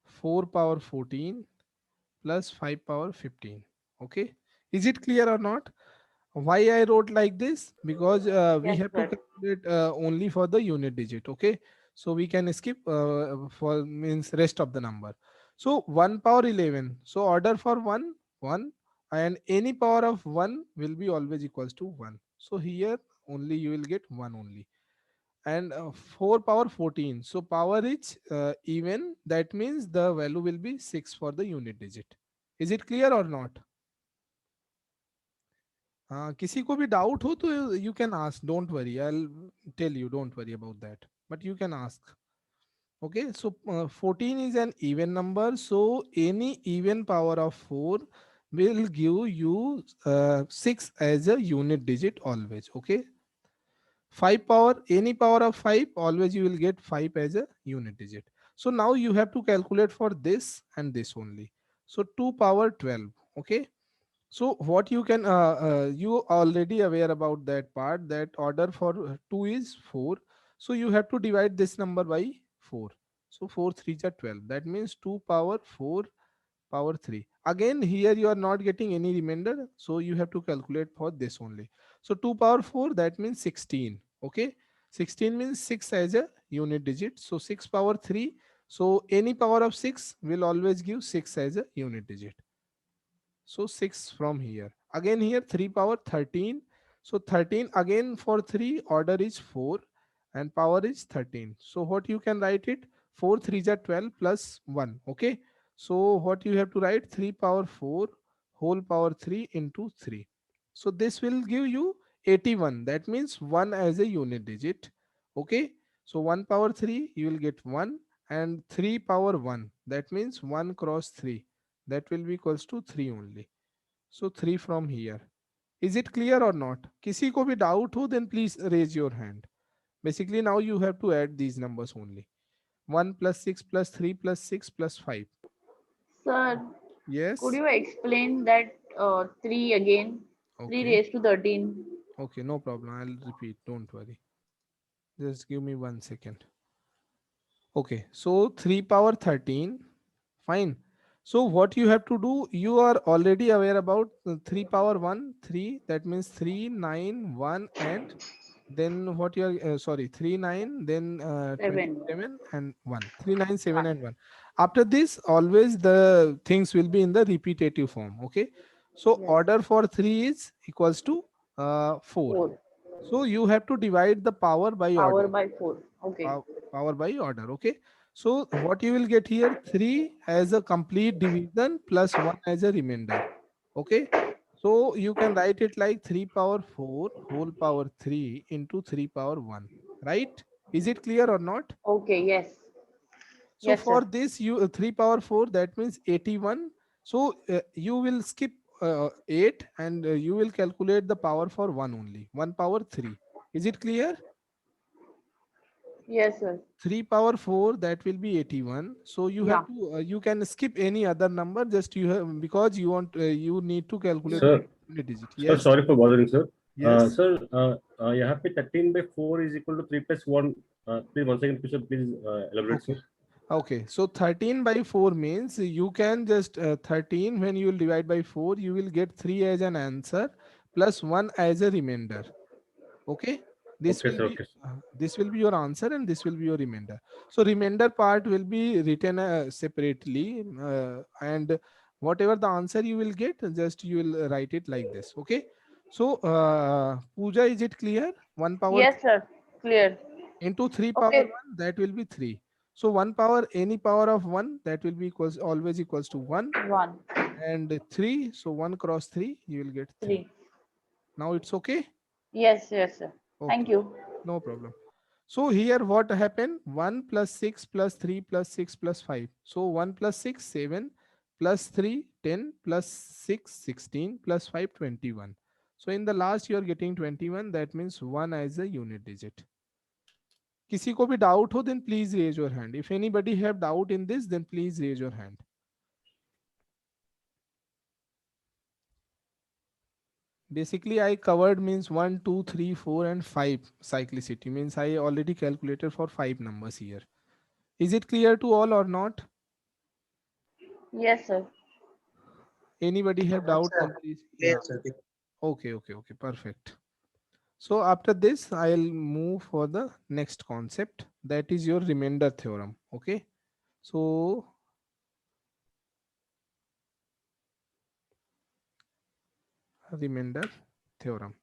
4 power 14 plus 5 power 15. Okay, Is it clear or not? Why I wrote like this? Because we Yes, have to sir. calculate only for the unit digit. Okay, so we can skip for means rest of the number. So 1 power 11. So order for 1 1, and any power of 1 will be always equals to 1. So here only you will get 1 only. And 4 power 14. So power is even, that means the value will be 6 for the unit digit. Is it clear or not? हाँ, किसी को भी doubt हो तो you can ask, don't worry, I will tell you, don't worry about that, but you can ask. Okay, so 14 is an even number, so any even power of 4 will give you 6 as a unit digit always. Okay, 5 power, any power of 5, always you will get 5 as a unit digit. So now you have to calculate for this and this only. So 2 power 12. Okay, so what you can you already aware about that part, that order for 2 is 4. So you have to divide this number by 4. So 4 3 are 12. That means 2 power 4 power 3. Again here you are not getting any remainder, so you have to calculate for this only. So 2 power 4, that means 16. Okay, 16 means 6 as a unit digit. So 6 power 3. So any power of 6 will always give 6 as a unit digit. So 6 from here. Again here 3 power 13. So 13 again for 3, order is 4 and power is 13. So what you can write it, 4 3s are 12 plus 1. Okay. So what you have to write, 3 power 4 whole power 3 into 3. So this will give you 81. That means 1 as a unit digit. Okay. So 1 power 3 you will get 1, and 3 power 1, that means 1 cross 3, that will be equals to 3 only. So 3 from here. Is it clear or not? किसी को भी doubt हो, then please raise your hand. Basically now you have to add these numbers only. 1 plus 6 plus 3 plus 6 plus 5. Sir, could Yes. you explain that 3 again? 3 Okay. raised to 13. Okay, no problem. I'll repeat. Don't worry. Just give me 1 second. Okay, so 3 power 13. Fine. So what you have to do, you are already aware about 3 power 1, 3. That means 3, 9, 1, and then what you are, sorry, 3, 9, then 7. 27 and 1. 3, 9, 7 1. and 1. After this, always the things will be in the repetitive form. Okay. So Yes. order for 3 is equals to 4. 4. So you have to divide the power by Power order. by 4. Okay. Power by order. Okay, so what you will get here, 3 as a complete division plus 1 as a remainder. Okay, so you can write it like 3 power 4 whole power 3 into 3 power 1, right? Is it clear or not? Okay. Yes. So Yes, for sir. this, you 3 power 4, that means 81. So you will skip 8, and you will calculate the power for 1 only, 1 power 3. Is it clear? Yes, sir. 3 power 4, that will be 81. So you have Yeah. to you can skip any other number, just you have, because you want you need to calculate Yes. Sir, unit digit. sir, Yes. sorry for bothering, sir. Yes. Sir, यहाँ पे 13 by 4 is equal to 3 plus 1. Please, once again, please elaborate, sir. Okay. Okay, so 13 by 4 means you can just 13, when you will divide by 4, you will get 3 as an answer plus 1 as a remainder. Okay, this Okay, will sir. be Okay, sir. this will be your answer, and this will be your remainder. So remainder part will be written separately, and whatever the answer you will get, just you will write it like this. Okay, so Pooja, is it clear? 1 power Yes, sir. Clear. into 3 power Okay. 1, that will be 3. So 1 power, any power of 1, that will be equals, always equals to 1, 1. and 3. So 1 cross 3, you will get 3. 3. Now it's okay. Yes, yes, sir. Thank Okay, you. no problem. So here what happened? 1 plus 6 plus 3 plus 6 plus 5. So 1 plus 6, 7, plus 3, 10, plus 6, 16, plus 5, 21. So in the last you are getting 21. That means 1 as a unit digit. किसी को भी doubt हो, then please raise your hand. If anybody have doubt in this, then please raise your hand. Basically I covered means 1, 2, 3, 4 and 5 cyclicity, means I already calculated for 5 numbers here. Is it clear to all or not? Yes, sir. Anybody have doubt sir. on this? Clear, Yeah. sir. Okay, perfect. So after this, I'll move for the next concept, that is your remainder theorem. Okay. So remainder theorem.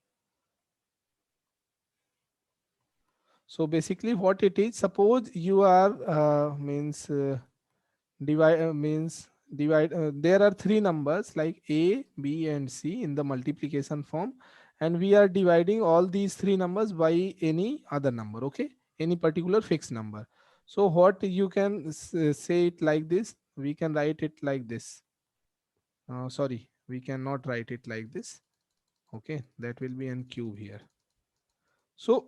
So basically what it is, suppose you are divide there are three numbers like a, b and c in the multiplication form, and we are dividing all these three numbers by any other number. Okay, any particular fixed number. So what you can say it like this, we can write it like this. Sorry, we cannot write it like this. Okay, that will be n cube here. So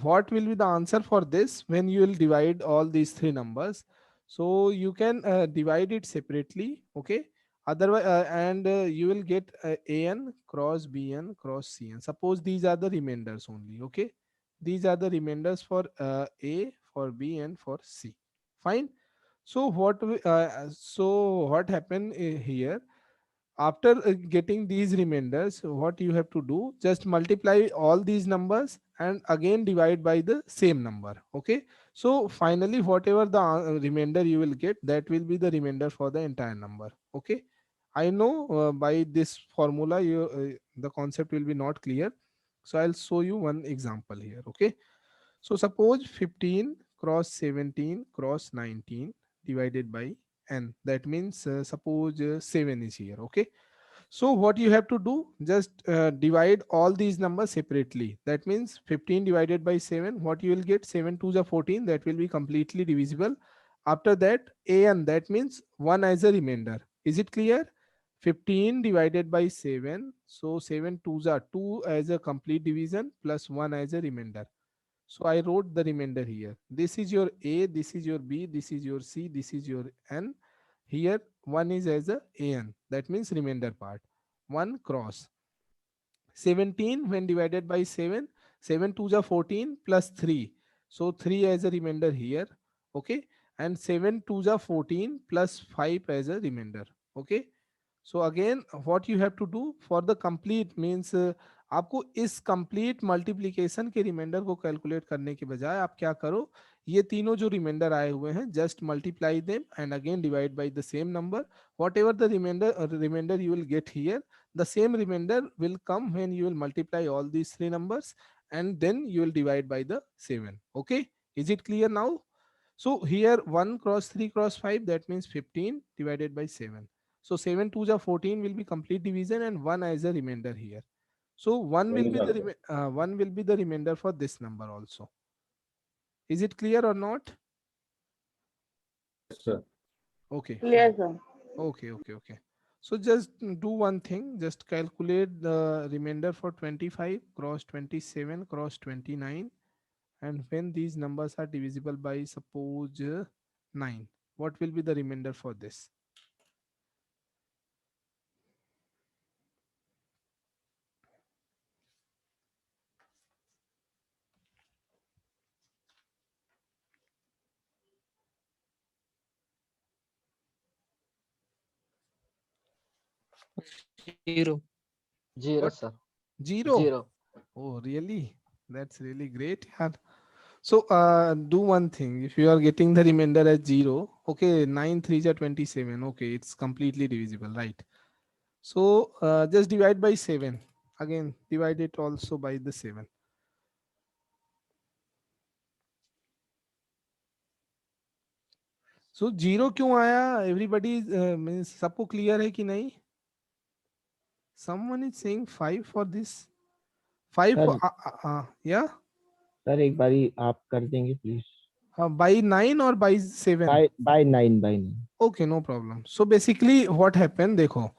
what will be the answer for this when you will divide all these three numbers? So you can divide it separately. Okay. Otherwise, you will get an cross bn cross cn. Suppose these are the remainders only. Okay. These are the remainders for a, for b, and for c. Fine. So what happened here? After getting these remainders, what you have to do, just multiply all these numbers and again divide by the same number. Okay, so finally whatever the remainder you will get, that will be the remainder for the entire number. Okay, I know by this formula the concept will be not clear, so I'll show you one example here. Okay, so suppose 15 cross 17 cross 19 divided by n, that means suppose 7 is here. Okay, so what you have to do, just divide all these numbers separately. That means 15 divided by 7, what you will get, 7 to the 14, that will be completely divisible. After that, an, that means 1 as a remainder. Is it clear? 15 divided by 7, so 7 to the 2 as a complete division plus 1 as a remainder. So I wrote the remainder here. This is your a, this is your b, this is your c, this is your n. Here 1 is as a an, that means remainder part. 1 cross 17 when divided by 7, 7 to the 14 plus 3, so 3 as a remainder here. Okay, and 7 to the 14 plus 5 as a remainder. Okay, so again what you have to do for the complete means आपको इस complete multiplication के reminder को calculate करने के बजाय आप क्या करो, ये तीनों जो रिमाइंडर आए हुए हैं just multiply them and again divide by the same number. Whatever the remainder you will get here, the same remainder will come when you will multiply all these three numbers and then you will divide by the 7. Okay, is it clear now? So here 1 cross 3 cross 5, that means 15 divided by 7. So 7 to the 14 will be complete division and 1 as a remainder here. So 1 will be the 1 will be the remainder for this number also. Is it clear or not? Yes, sir. Okay. Clear, sir. Okay. So just do one thing, just calculate the remainder for 25 cross 27 cross 29, and when these numbers are divisible by suppose 9, what will be the remainder for this? Zero. What? sir. Zero. Oh, really? That's really great. Yeah. So do one thing. If you are getting the remainder as 0, okay, 9 3s are 27. Okay, it's completely divisible, right? So just divide by 7. Again, divide it also by the 7. So 0 क्यों आया? Everybody means सबको clear है कि नहीं? Someone is saying 5 for this. 5 Sir, yeah. Sir एक बारी आप कर देंगे please. By 9 or by 7? By 9. Okay, no problem. So basically what happened, देखो,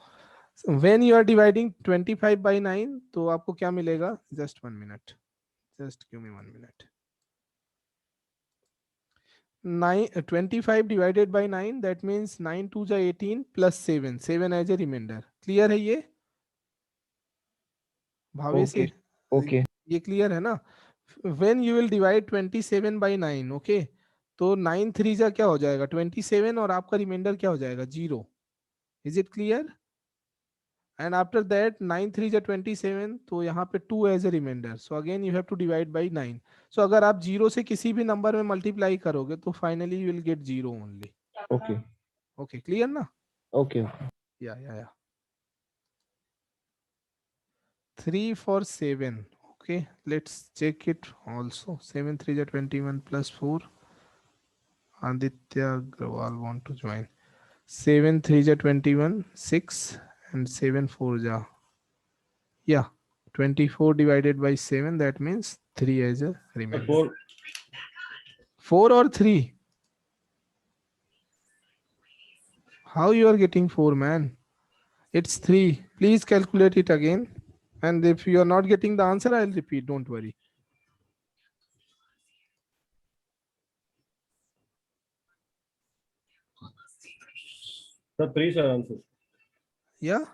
when you are dividing 25 by 9, तो आपको क्या मिलेगा? Just 1 minute. Just give me 1 minute. 25 divided by 9, that means 9 to the 18 plus 7. 7 as a remainder. Clear है ये? भावे से Okay. ये clear है ना? When you will divide 27 by 9, okay? तो 9 3 क्या हो जाएगा? 27 और आपका रिमाइंडर क्या हो जाएगा? 0. Is it clear? and after that 9 3 is 27, तो यहाँ पे 2 as a remainder, so again you have to divide by 9. So अगर आप 0 से किसी भी नंबर में मल्टीप्लाई करोगे तो finally you will get 0 only. Okay. Okay, clear ना? Okay. Yeah. 3 for 7. Okay, let's check it also. 7 3 is 21 plus 4. Aditya Agrawal want to join. 7 3 is 21, 6, and 7 4 is, yeah, 24 divided by 7, that means 3 as a remainder. 4. 4 or 3? How you are getting 4, man? It's 3. Please calculate it again. And if you are not getting the answer, I'll repeat. Don't worry. The 3 is answer. Yeah?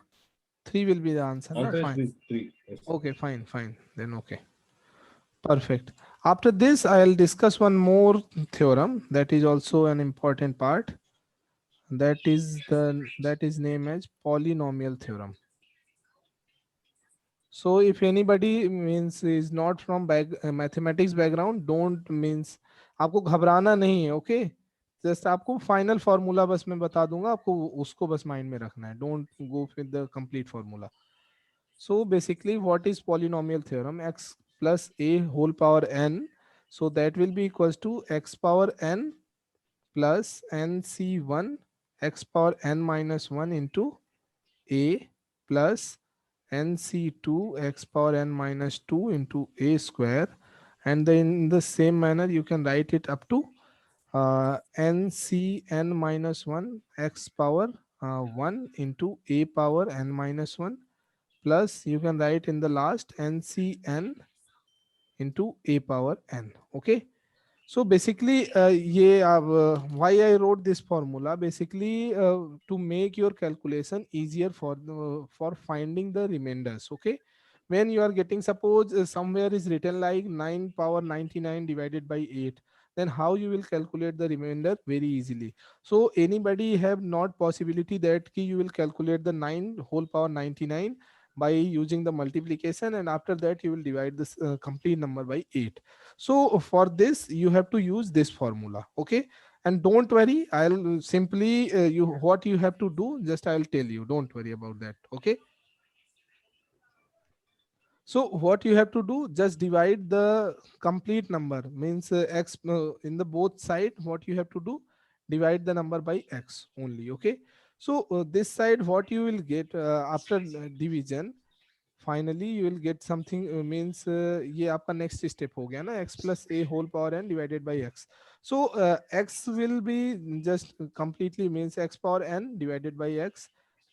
3 will be the answer. Answer is Fine. 3. Yes. Okay, fine. Then okay. Perfect. After this, I'll discuss one more theorem that is also an important part. That is named as polynomial theorem. So if anybody means is not from mathematics background, don't means आपको घबराना नहीं है, okay? Just आपको final formula बस मैं बता दूंगा, आपको उसको बस mind में रखना है. Don't go with the complete formula. So basically, what is polynomial theorem? X plus a whole power n. So that will be equals to x power n plus nc1 x power n minus 1 into a plus nc2 x power n minus 2 into a square, and then in the same manner you can write it up to ncn minus 1 x power 1 into a power n minus 1, plus you can write in the last ncn into a power n. Okay, so basically why I wrote this formula, basically to make your calculation easier for finding the remainders. Okay, when you are getting, suppose somewhere is written like 9 power 99 divided by 8, then how you will calculate the remainder? Very easily. So anybody have not possibility that you will calculate the 9 whole power 99 by using the multiplication, and after that you will divide this complete number by 8. So for this you have to use this formula. Okay, and don't worry, I'll simply what you have to do, just I'll tell you, don't worry about that. Okay, so what you have to do, just divide the complete number, means x in the both side. What you have to do, divide the number by x only. Okay, so this side what you will get after division, finally you will get something, means ये आपका next step हो गया ना, x plus a whole power n divided by x. So x will be just completely means x power n divided by x,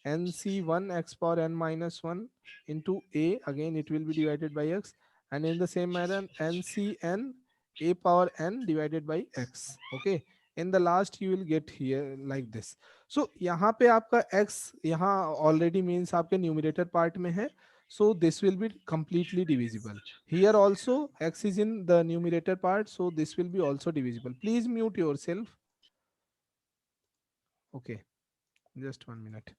nc1 x power n minus 1 into a, again it will be divided by x, and in the same manner ncn a power n divided by x. Okay, in the last you will get here like this. So यहाँ पे आपका x यहाँ already means आपके numerator part में है, so this will be completely divisible. Here also x is in the numerator part, so this will be also divisible. Please mute yourself. Okay, just 1 minute.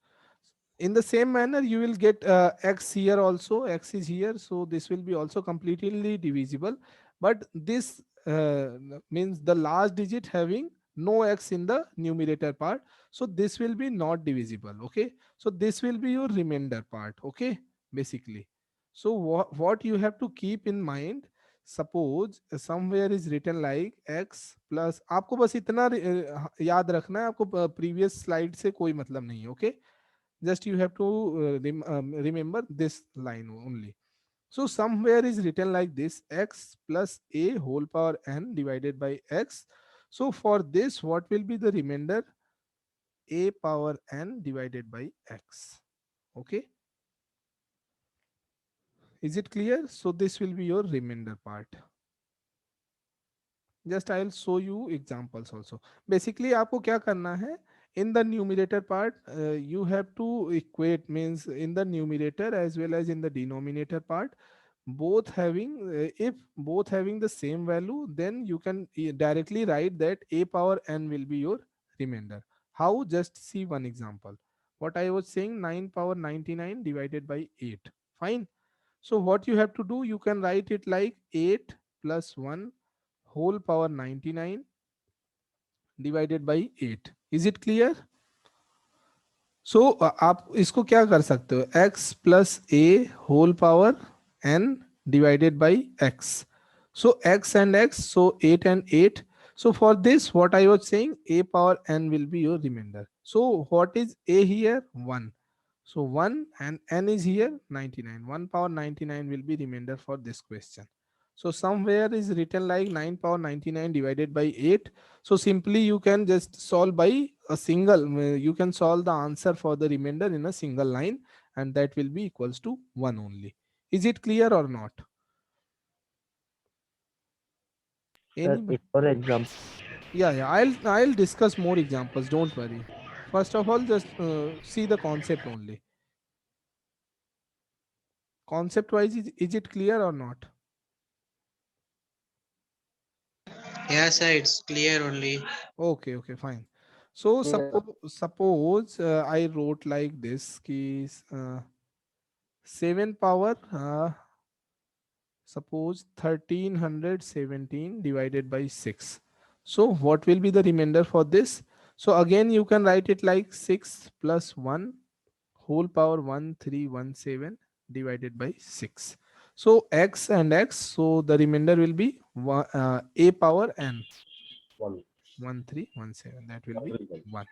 In the same manner you will get x here also, x is here, so this will be also completely divisible, but this means the last digit having no x in the numerator part, so this will be not divisible. Okay, so this will be your remainder part. Okay, basically, so what you have to keep in mind, suppose somewhere is written like x plus, आपको बस इतना याद रखना है, आपको previous slide से कोई मतलब नहीं है. Okay, just you have to remember this line only. So somewhere is written like this, x plus a whole power n divided by x. So for this, what will be the remainder? A power n divided by x. Okay, is it clear? So this will be your remainder part. Just I'll show you examples also. Basically आपको क्या करना है, in the numerator part you have to equate, means in the numerator as well as in the denominator part, both having if both having the same value, then you can directly write that a power n will be your remainder. How? Just see one example. what I was saying, 9 power 99 divided by 8. Fine. So what you have to do, you can write it like 8 plus 1 whole power 99 divided by 8. Is it clear? So आप इसको क्या कर सकते हो, x plus a whole power n divided by x. So x and x, so 8 and 8. So for this, what I was saying, a power n will be your remainder. So what is a here? 1. So 1 and n is here 99. 1 power 99 will be remainder for this question. So somewhere is written like 9 power 99 divided by 8. So simply you can just solve by a single, you can solve the answer for the remainder in a single line, and that will be equals to 1 only. Is it clear or not? Sir, Any? it's for example. Yeah, I'll discuss more examples, don't worry. First of all, just see the concept only. Concept wise, is it clear or not? Yeah, sir, it's clear only. Okay, fine. So Yeah. suppose I wrote like this ki 7 power suppose 1317 divided by 6. So what will be the remainder for this? So again you can write it like 6 plus 1 whole power 1317 divided by 6. So x and x, so the remainder will be a power n, 1. 1317, that will be 1. 1.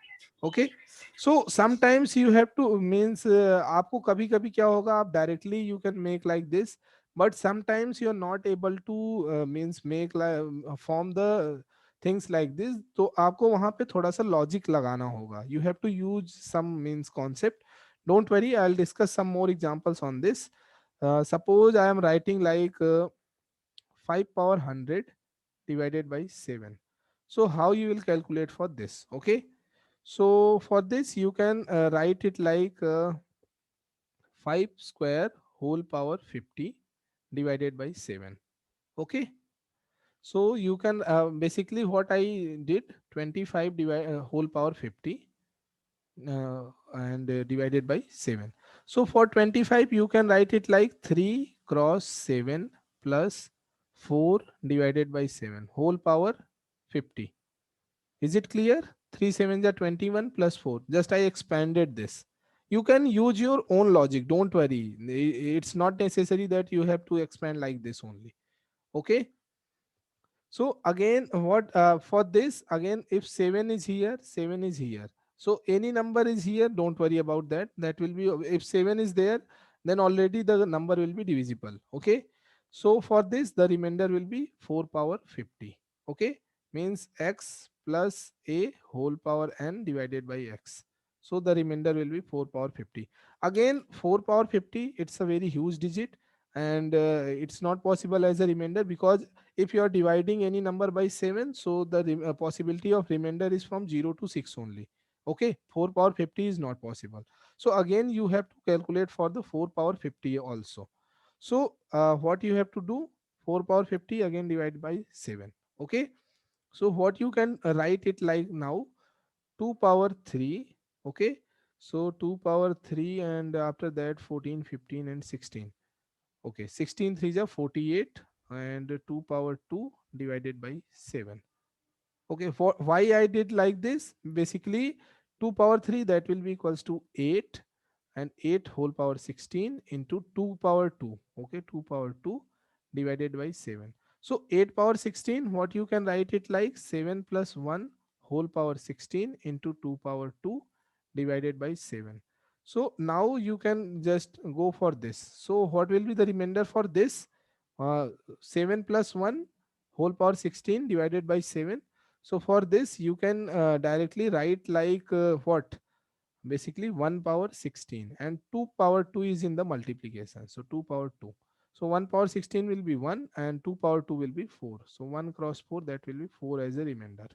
Okay. So sometimes you have to means आपको कभी कभी क्या होगा, आप directly you can make like this, but sometimes you're not able to means make like form the things like this. तो आपको वहां पे थोड़ा सा logic लगाना होगा. You have to use some means concept. Don't worry, I'll discuss some more examples on this. Suppose I am writing like 5 power 100 divided by 7. So how you will calculate for this? Okay. So for this you can write it like 5 square whole power 50 divided by 7. Okay. So you can basically what I did, 25 whole power 50 and divided by 7. So for 25 you can write it like 3 cross 7 plus 4 divided by 7 whole power 50. Is it clear? 3 7s are 21 plus 4. Just I expanded this. You can use your own logic. Don't worry. It's not necessary that you have to expand like this only. Okay. So again, what for this again, if 7 is here, 7 is here. So any number is here, don't worry about that. That will be, if 7 is there, then already the number will be divisible. Okay. So for this, the remainder will be 4 power 50. Okay. Means x plus a whole power n divided by x. So the remainder will be 4 power 50. Again, 4 power 50, it's a very huge digit, and it's not possible as a remainder, because if you are dividing any number by 7, so the possibility of remainder is from 0 to 6 only. Okay, 4 power 50 is not possible. So again you have to calculate for the 4 power 50 also. So what you have to do, 4 power 50 again divided by 7. Okay. So what you can write it like now, 2 power 3. Okay. So 2 power 3, and after that 14 15 and 16. Okay, 16 3s are 48, and 2 power 2 divided by 7. Okay, for why I did like this, basically 2 power 3, that will be equals to 8, and 8 whole power 16 into 2 power 2. Okay, 2 power 2 divided by 7. So 8 power 16, what you can write it like 7 plus 1 whole power 16 into 2 power 2 divided by 7. So now you can just go for this. So what will be the remainder for this? 7 plus 1 whole power 16 divided by 7. So for this you can directly write like what? Basically 1 power 16, and 2 power 2 is in the multiplication. So 2 power 2. So 1 power 16 will be 1, and 2 power 2 will be 4. So 1 cross 4, that will be 4 as a remainder.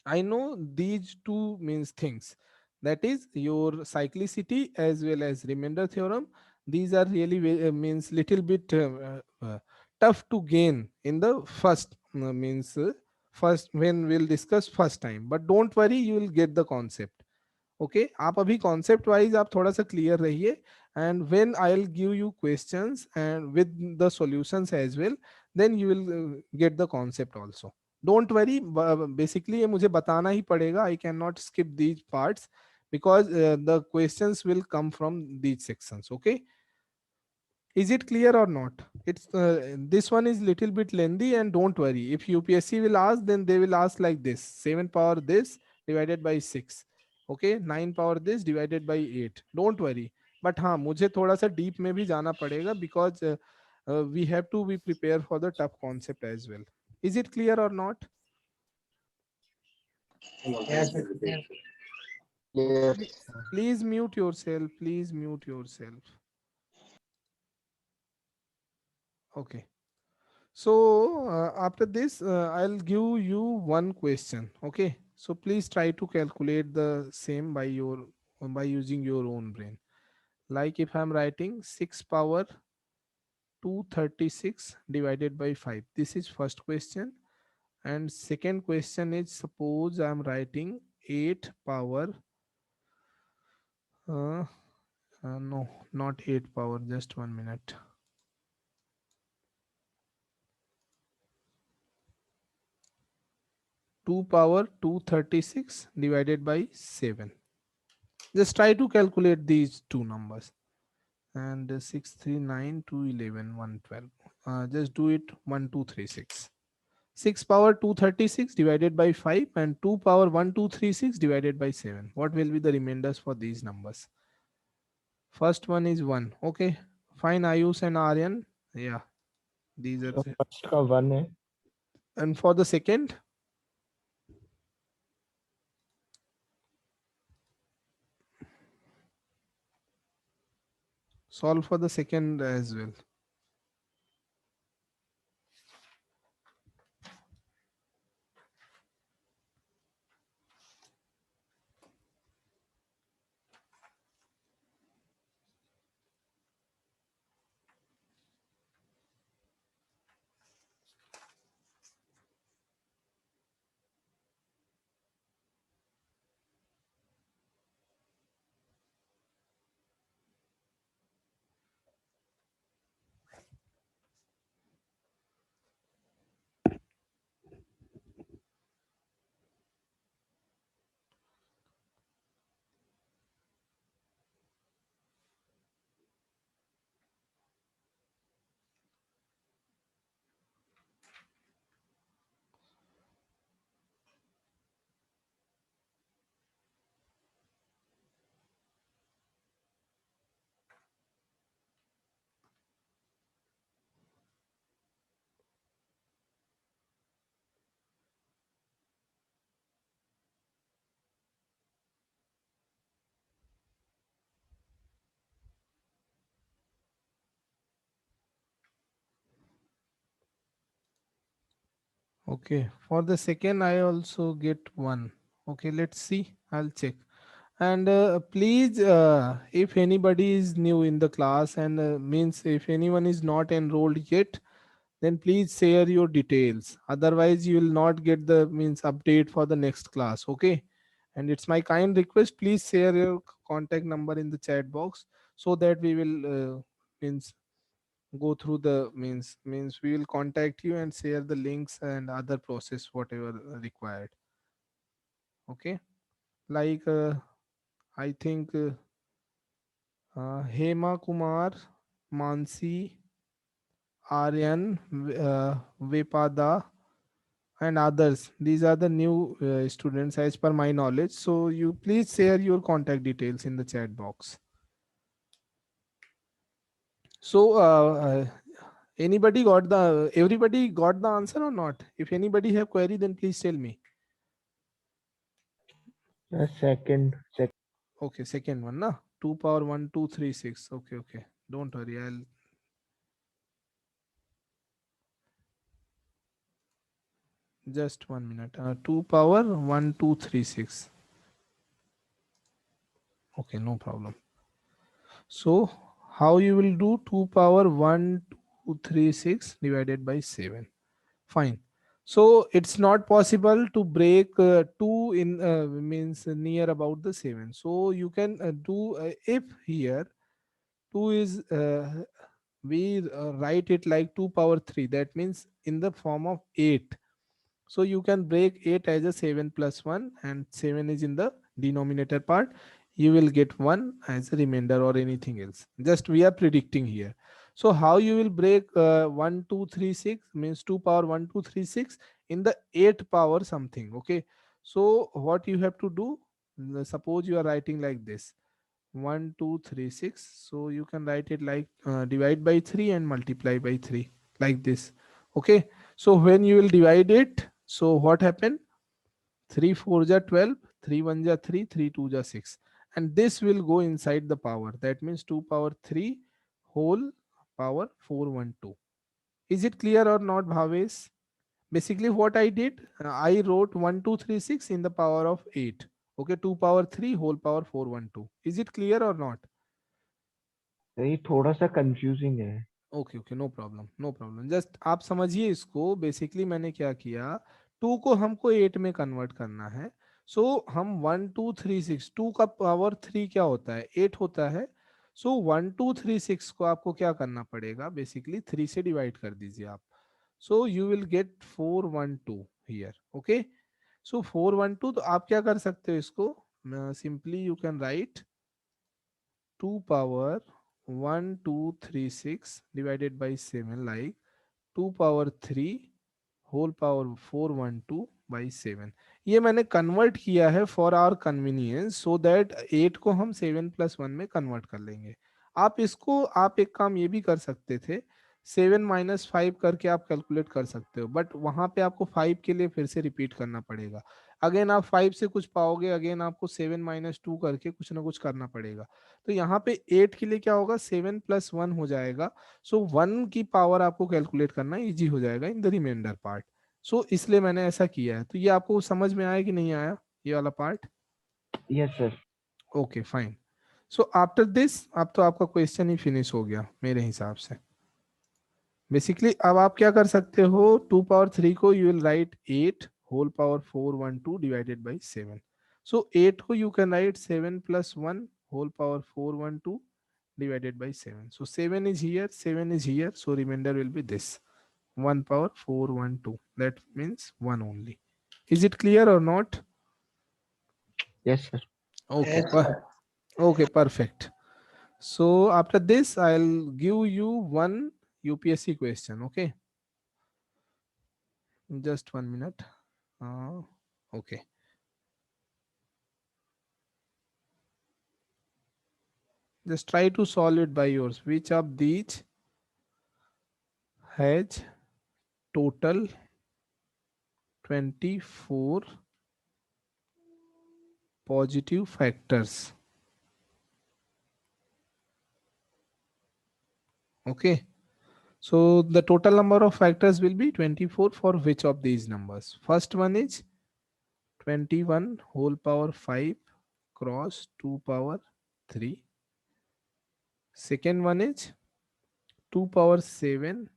I know these two means things, that is your cyclicity as well as remainder theorem. These are really means little bit tough to gain in the first means first when we'll discuss first time, but don't worry, you will get the concept. Okay आप अभी concept wise आप थोड़ा सा clear रहिए, and when I will give you questions and with the solutions as well, then you will get the concept also. Don't worry, basically ये मुझे बताना ही पड़ेगा, I can not skip these parts because the questions will come from these sections. Okay, is it clear or not? It's this one is little bit lengthy, and don't worry, if UPSC will ask, then they will ask like this: 7 power this divided by 6, okay, 9 power this divided by 8. Don't worry, but हाँ मुझे थोड़ा सा deep में भी जाना पड़ेगा because we have to be prepared for the tough concept as well. Is it clear or not? Yes, sir. Please mute yourself, please mute yourself. Okay, so after this I'll give you one question. Okay, so please try to calculate the same by your by using your own brain. Like if I'm writing 6 power 236 divided by 5, this is first question. And second question is, suppose I'm writing 8 power no, not 8 power, just 1 minute. 2 power 236 divided by 7. Just try to calculate these two numbers. And 6, 3, 9, 2, 11, 112. Just do it 1, 2, 3, 6. 6 power 236 divided by 5 and 2 power 1236 divided by 7. What will be the remainders for these numbers? First one is 1. Okay. Fine, Ayush and Aryan. Yeah. These are So the, first का 1 है. and for the second, solve for the second as well. Okay, for the second, I also get 1. Okay, let's see. I'll check. And please, if anybody is new in the class, and means if anyone is not enrolled yet, then please share your details. Otherwise, you will not get the means update for the next class. Okay, and it's my kind request. Please share your contact number in the chat box so that we will means go through the means we will contact you and share the links and other process whatever required. Okay, like I think Hema Kumar, Mansi, Aryan, Vepada, and others, these are the new students as per my knowledge, so you please share your contact details in the chat box. So everybody got the answer or not? If anybody have query, then please tell me. Second. Okay, second one, na 2 power 1236. Okay, okay, don't worry, I'll just 1 minute. 2 power 1236. Okay, no problem. So how you will do 2 power 1236 divided by 7? Fine. So it's not possible to break 2 in means near about the 7. So you can do if here 2 is we write it like 2 power 3, that means in the form of 8. So you can break 8 as a 7 plus 1, and 7 is in the denominator part. You will get 1 as a remainder or anything else. Just we are predicting here. So how you will break 1, 2, 3, 6 means 2 power 1, 2, 3, 6 in the 8 power something. Okay. So what you have to do, suppose you are writing like this 1, 2, 3, 6. So you can write it like divide by 3 and multiply by 3 like this. Okay. So when you will divide it, so what happened? 3 4 ja 12, 3 1 ja 3, 3 2 ja 6. And this will go inside the power. That means 2 power 3 whole power 412. Is it clear or not, Bhavesh? Basically what I did, I wrote 1 2 3 6 in the power of 8. Okay, 2 power 3 whole power 412. Is it clear or not? ये थोड़ा सा confusing है. Okay okay, no problem no problem. Just आप समझिए इसको. Basically मैंने क्या किया, 2 को हमको 8 में कन्वर्ट करना है. सो हम 1 2 3 6, 2 का पावर 3 क्या होता है, 8 होता है. सो 1 2 3 6 को आपको क्या करना पड़ेगा, बेसिकली 3 से डिवाइड कर दीजिए आप. So you will get 412 here. Okay. So 412, तो आप क्या कर सकते हो इसको, simply you can write 2 power 1236 divided by 7, like 2 power 3 whole power 412 by 7. ये मैंने कन्वर्ट किया है for our convenience, so that 8 को हम 7 प्लस 1 में कन्वर्ट कर लेंगे. आप इसको, आप एक काम ये भी कर सकते थे, 7 माइनस 5 करके आप कैलकुलेट कर सकते हो, बट वहां पे आपको 5 के लिए फिर से रिपीट करना पड़ेगा. अगेन आप 5 से कुछ पाओगे, अगेन आपको 7 माइनस 2 करके कुछ ना कुछ करना पड़ेगा. तो यहाँ पे 8 के लिए क्या होगा, 7 प्लस 1 हो जाएगा. सो 1 की पावर आपको कैलकुलेट करना इजी हो जाएगा इन द रिमाइंडर पार्ट. सो इसलिए मैंने ऐसा किया है. तो ये आपको समझ में आया कि नहीं आया, ये वाला part? Yes sir. Okay fine. So after this अब तो आपका क्वेश्चन ही फिनिश हो गया मेरे हिसाब से. बेसिकली अब आप क्या कर सकते हो, 2 पावर 3 को you will write 8 whole power 412 divided by 7. So 8 को you can write 7 plus 1 whole power 412 divided by 7. So 7 is here, 7 is here. So remainder will be this 1 power 412. That means 1 only. Is it clear or not? Yes sir. Okay. Yes, sir. Okay, perfect. So after this, I'll give you one UPSC question. Okay. Just 1 minute. Okay. Just try to solve it by yours. Which of these has total 24 positive factors? Okay. So the total number of factors will be 24 for which of these numbers? First one is 21 whole power 5 cross 2 power 3. Second one is 2 power 7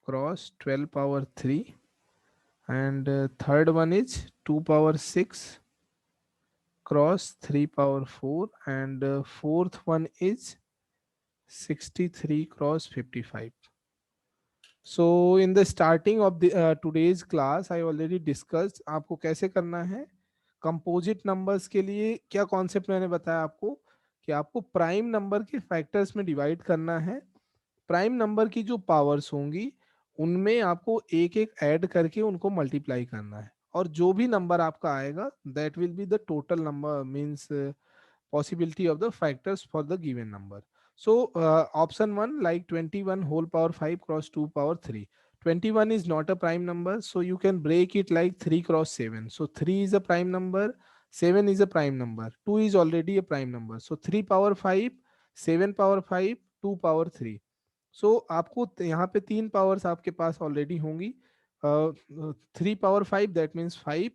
cross 12 power 3. And third one is 2 power 6 cross 3 power 4. And fourth one is 63 cross 55. So in the starting of the today's class I already discussed आपको कैसे करना है. Composite numbers के लिए क्या concept मैंने बताया आपको, कि आपको प्राइम नंबर के फैक्टर्स में डिवाइड करना है. प्राइम नंबर की जो पावर्स होंगी उनमें आपको एक एक ऐड करके उनको मल्टीप्लाई करना है, और जो भी नंबर आपका आएगा that will be the total number, means possibility of the factors for the given number. So option 1 like 21 whole power 5 cross 2 power 3. 21 is not a prime number, so you can break it like 3 cross 7. So 3 is a prime number, 7 is a prime number, 2 is already a prime number. So 3 power 5, 7 power 5, 2 power 3. So आपको यहाँ पे 3 powers आपके पास already होंगी. 3 power 5 that means 5,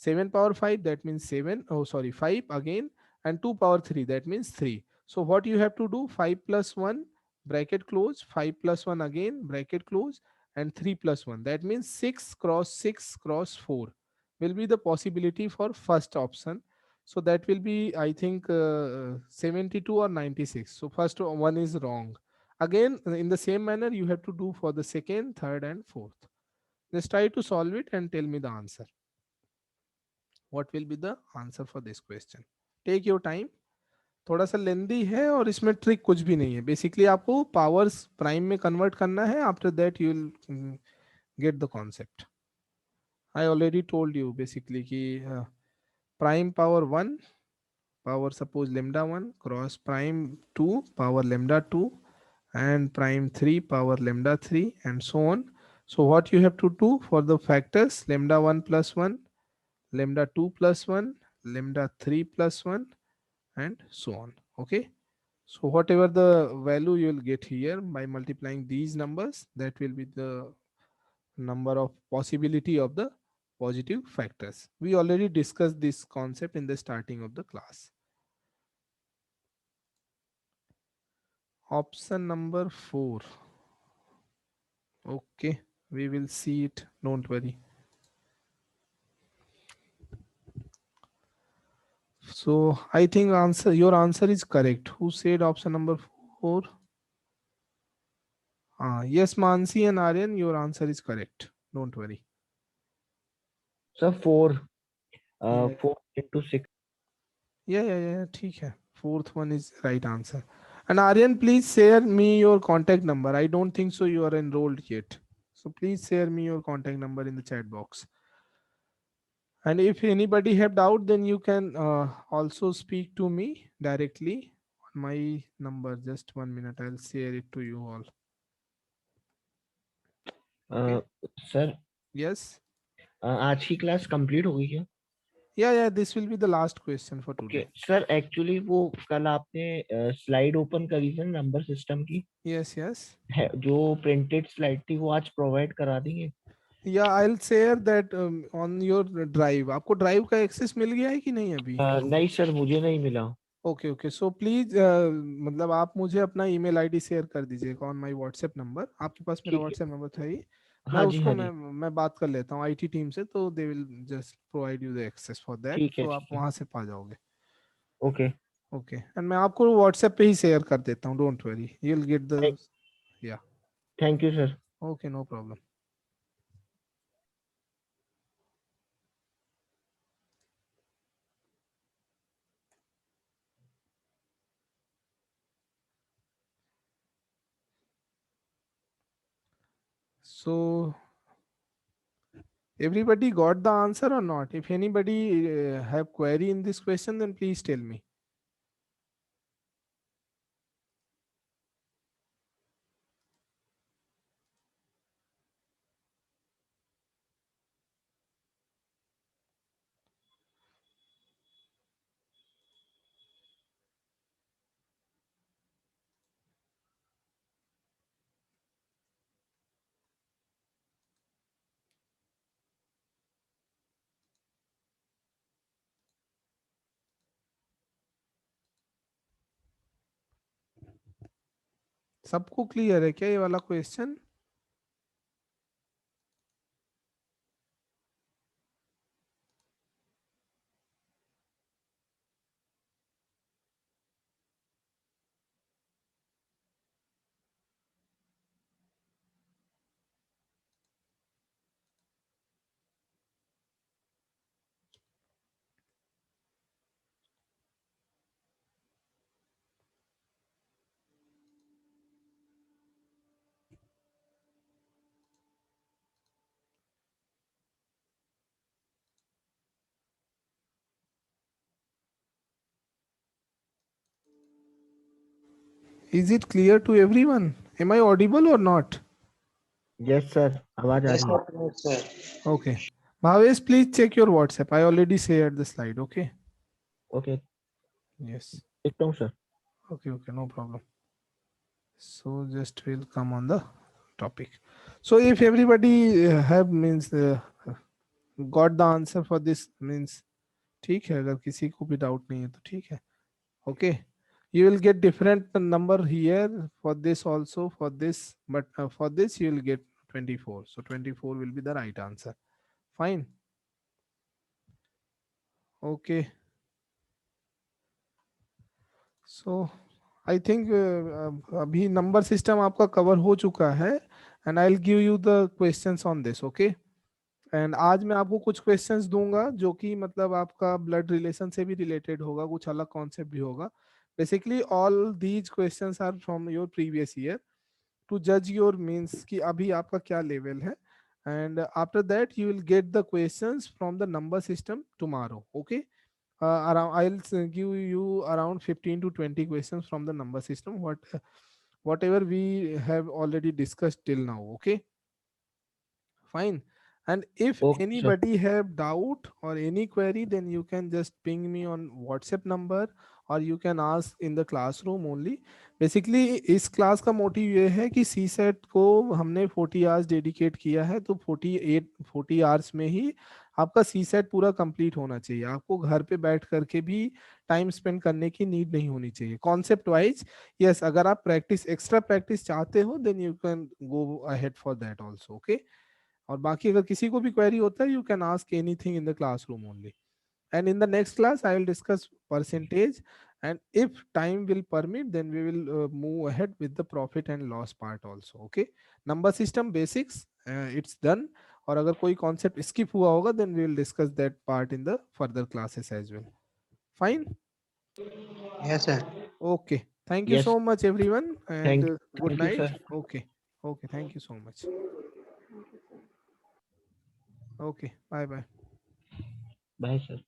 7 power 5 that means 7, oh sorry 5 again, and 2 power 3 that means 3. So what you have to do, 5 plus 1 bracket close, 5 plus 1 again bracket close, and 3 plus 1. That means 6 cross 6 cross 4 will be the possibility for first option. So that will be, I think, 72 or 96. So first one is wrong. Again, in the same manner, you have to do for the second, third, and fourth. Just try to solve it and tell me the answer. What will be the answer for this question? Take your time. थोड़ा सा लेंदी है और इसमें trick कुछ भी नहीं है. Basically आपको पावर्स प्राइम में कन्वर्ट करना है. After that you will get the concept. I already told you basically कि prime power 1 power suppose lambda 1 cross prime 2 power lambda 2 and prime 3 power lambda 3 and so on. So what you have to do for the factors lambda 1 plus 1, lambda 2 plus 1, lambda 3 plus 1 and so on. Okay, so whatever the value you will get here by multiplying these numbers, that will be the number of possibility of the positive factors. We already discussed this concept in the starting of the class. Option number 4. Okay, we will see it, don't worry. So I think your answer is correct. Who said option number 4? Yes, Mansi and Aryan, your answer is correct, don't worry. Sir, 4 4 into 6. Yeah, ठीक है. Fourth one is right answer. And Aryan, please share me your contact number. I don't think so you are enrolled yet. So please share me your contact number in the chat box. And if anybody have doubt, then you can also speak to me directly on my number. Just 1 minute, I'll share it to you all. Sir Yes. आज की class complete हो गई क्या? Yeah, this will be the last question for today. Sir actually वो कल आपने slide open करी थी नंबर सिस्टम की. Yes. जो प्रिंटेड स्लाइड थी वो आज प्रोवाइड करा देंगे? Yeah, I'll share that on your drive. आपको ड्राइव का एक्सेस मिल गया है कि नहीं अभी? नहीं सर, मुझे नहीं मिला. ओके सो प्लीज मतलब आप मुझे अपना ईमेल आईडी शेयर कर दीजिएगा ऑन माय व्हाट्सएप नंबर. आपके पास मेरा व्हाट्सएप नंबर था ही. मैं उसको मैं बात कर लेता हूँ आईटी टीम से, तो they will just provide you the access for that. तो आप वहां से पा जाओगे. ओके एंड मैं आपको व्हाट्सएप पे ही शेयर कर देता हूँ. Don't worry, you will get the. या thank you sir. Okay, no problem. So everybody got the answer or not? If anybody have query in this question, then please tell me. सबको clear है क्या ये वाला question? Is it clear to everyone? Am I audible or not? Yes sir, आवाज आ रही है. Yes, sir. Okay. Bhavesh, please check your WhatsApp. I already shared the slide. Okay. Okay. Yes. देखता हूँ sir. Okay, no problem. So just will come on the topic. So if everybody have means got the answer for this, means ठीक है. अगर किसी को भी doubt नहीं है तो ठीक है. Okay. You will get different number here for this also, for this, but for this you will get 24. So 24 will be the right answer. Fine. Okay. So I think अभी number system आपका cover हो चुका है and I'll give you the questions on this. Okay. And आज मैं आपको कुछ questions दूंगा जो कि मतलब आपका ब्लड रिलेशन से भी रिलेटेड होगा, कुछ अलग कॉन्सेप्ट भी होगा. Basically all these questions are from your previous year to जज योर मीन्स कि अभी आपका क्या लेवल है. And after that you will get the questions from the number system tomorrow. Okay, around I'll give you around 15 to 20 questions from the number system, whatever we have already discussed till now. Okay, fine. And if Okay, sir. anybody have doubt or any query, then you can just ping me on WhatsApp number or you can ask in the classroom only. Basically इस class का motive ये है कि सी set को हमने 40 hours dedicate किया है, तो 40 आवर्स में ही आपका सी सेट पूरा कंप्लीट होना चाहिए. आपको घर पे बैठ करके भी टाइम स्पेंड करने की नीड नहीं होनी चाहिए. कॉन्सेप्ट वाइज यस, अगर आप प्रैक्टिस एक्स्ट्रा प्रैक्टिस चाहते हो then you can go ahead for that also. Okay, और बाकी अगर किसी को भी क्वेरी होता है you can ask anything in the classroom only. And in the next class I will discuss percentage, and if time will permit then we will move ahead with the profit and loss part also. Okay, number system basics it's done. और अगर कोई concept skip हुआ होगा then we will discuss that part in the further classes as well. Fine. Yes, sir. Okay, thank you Yes. so much everyone and Thank good you, night. sir. Okay, okay, thank you so much. Okay, bye bye. Bye, sir.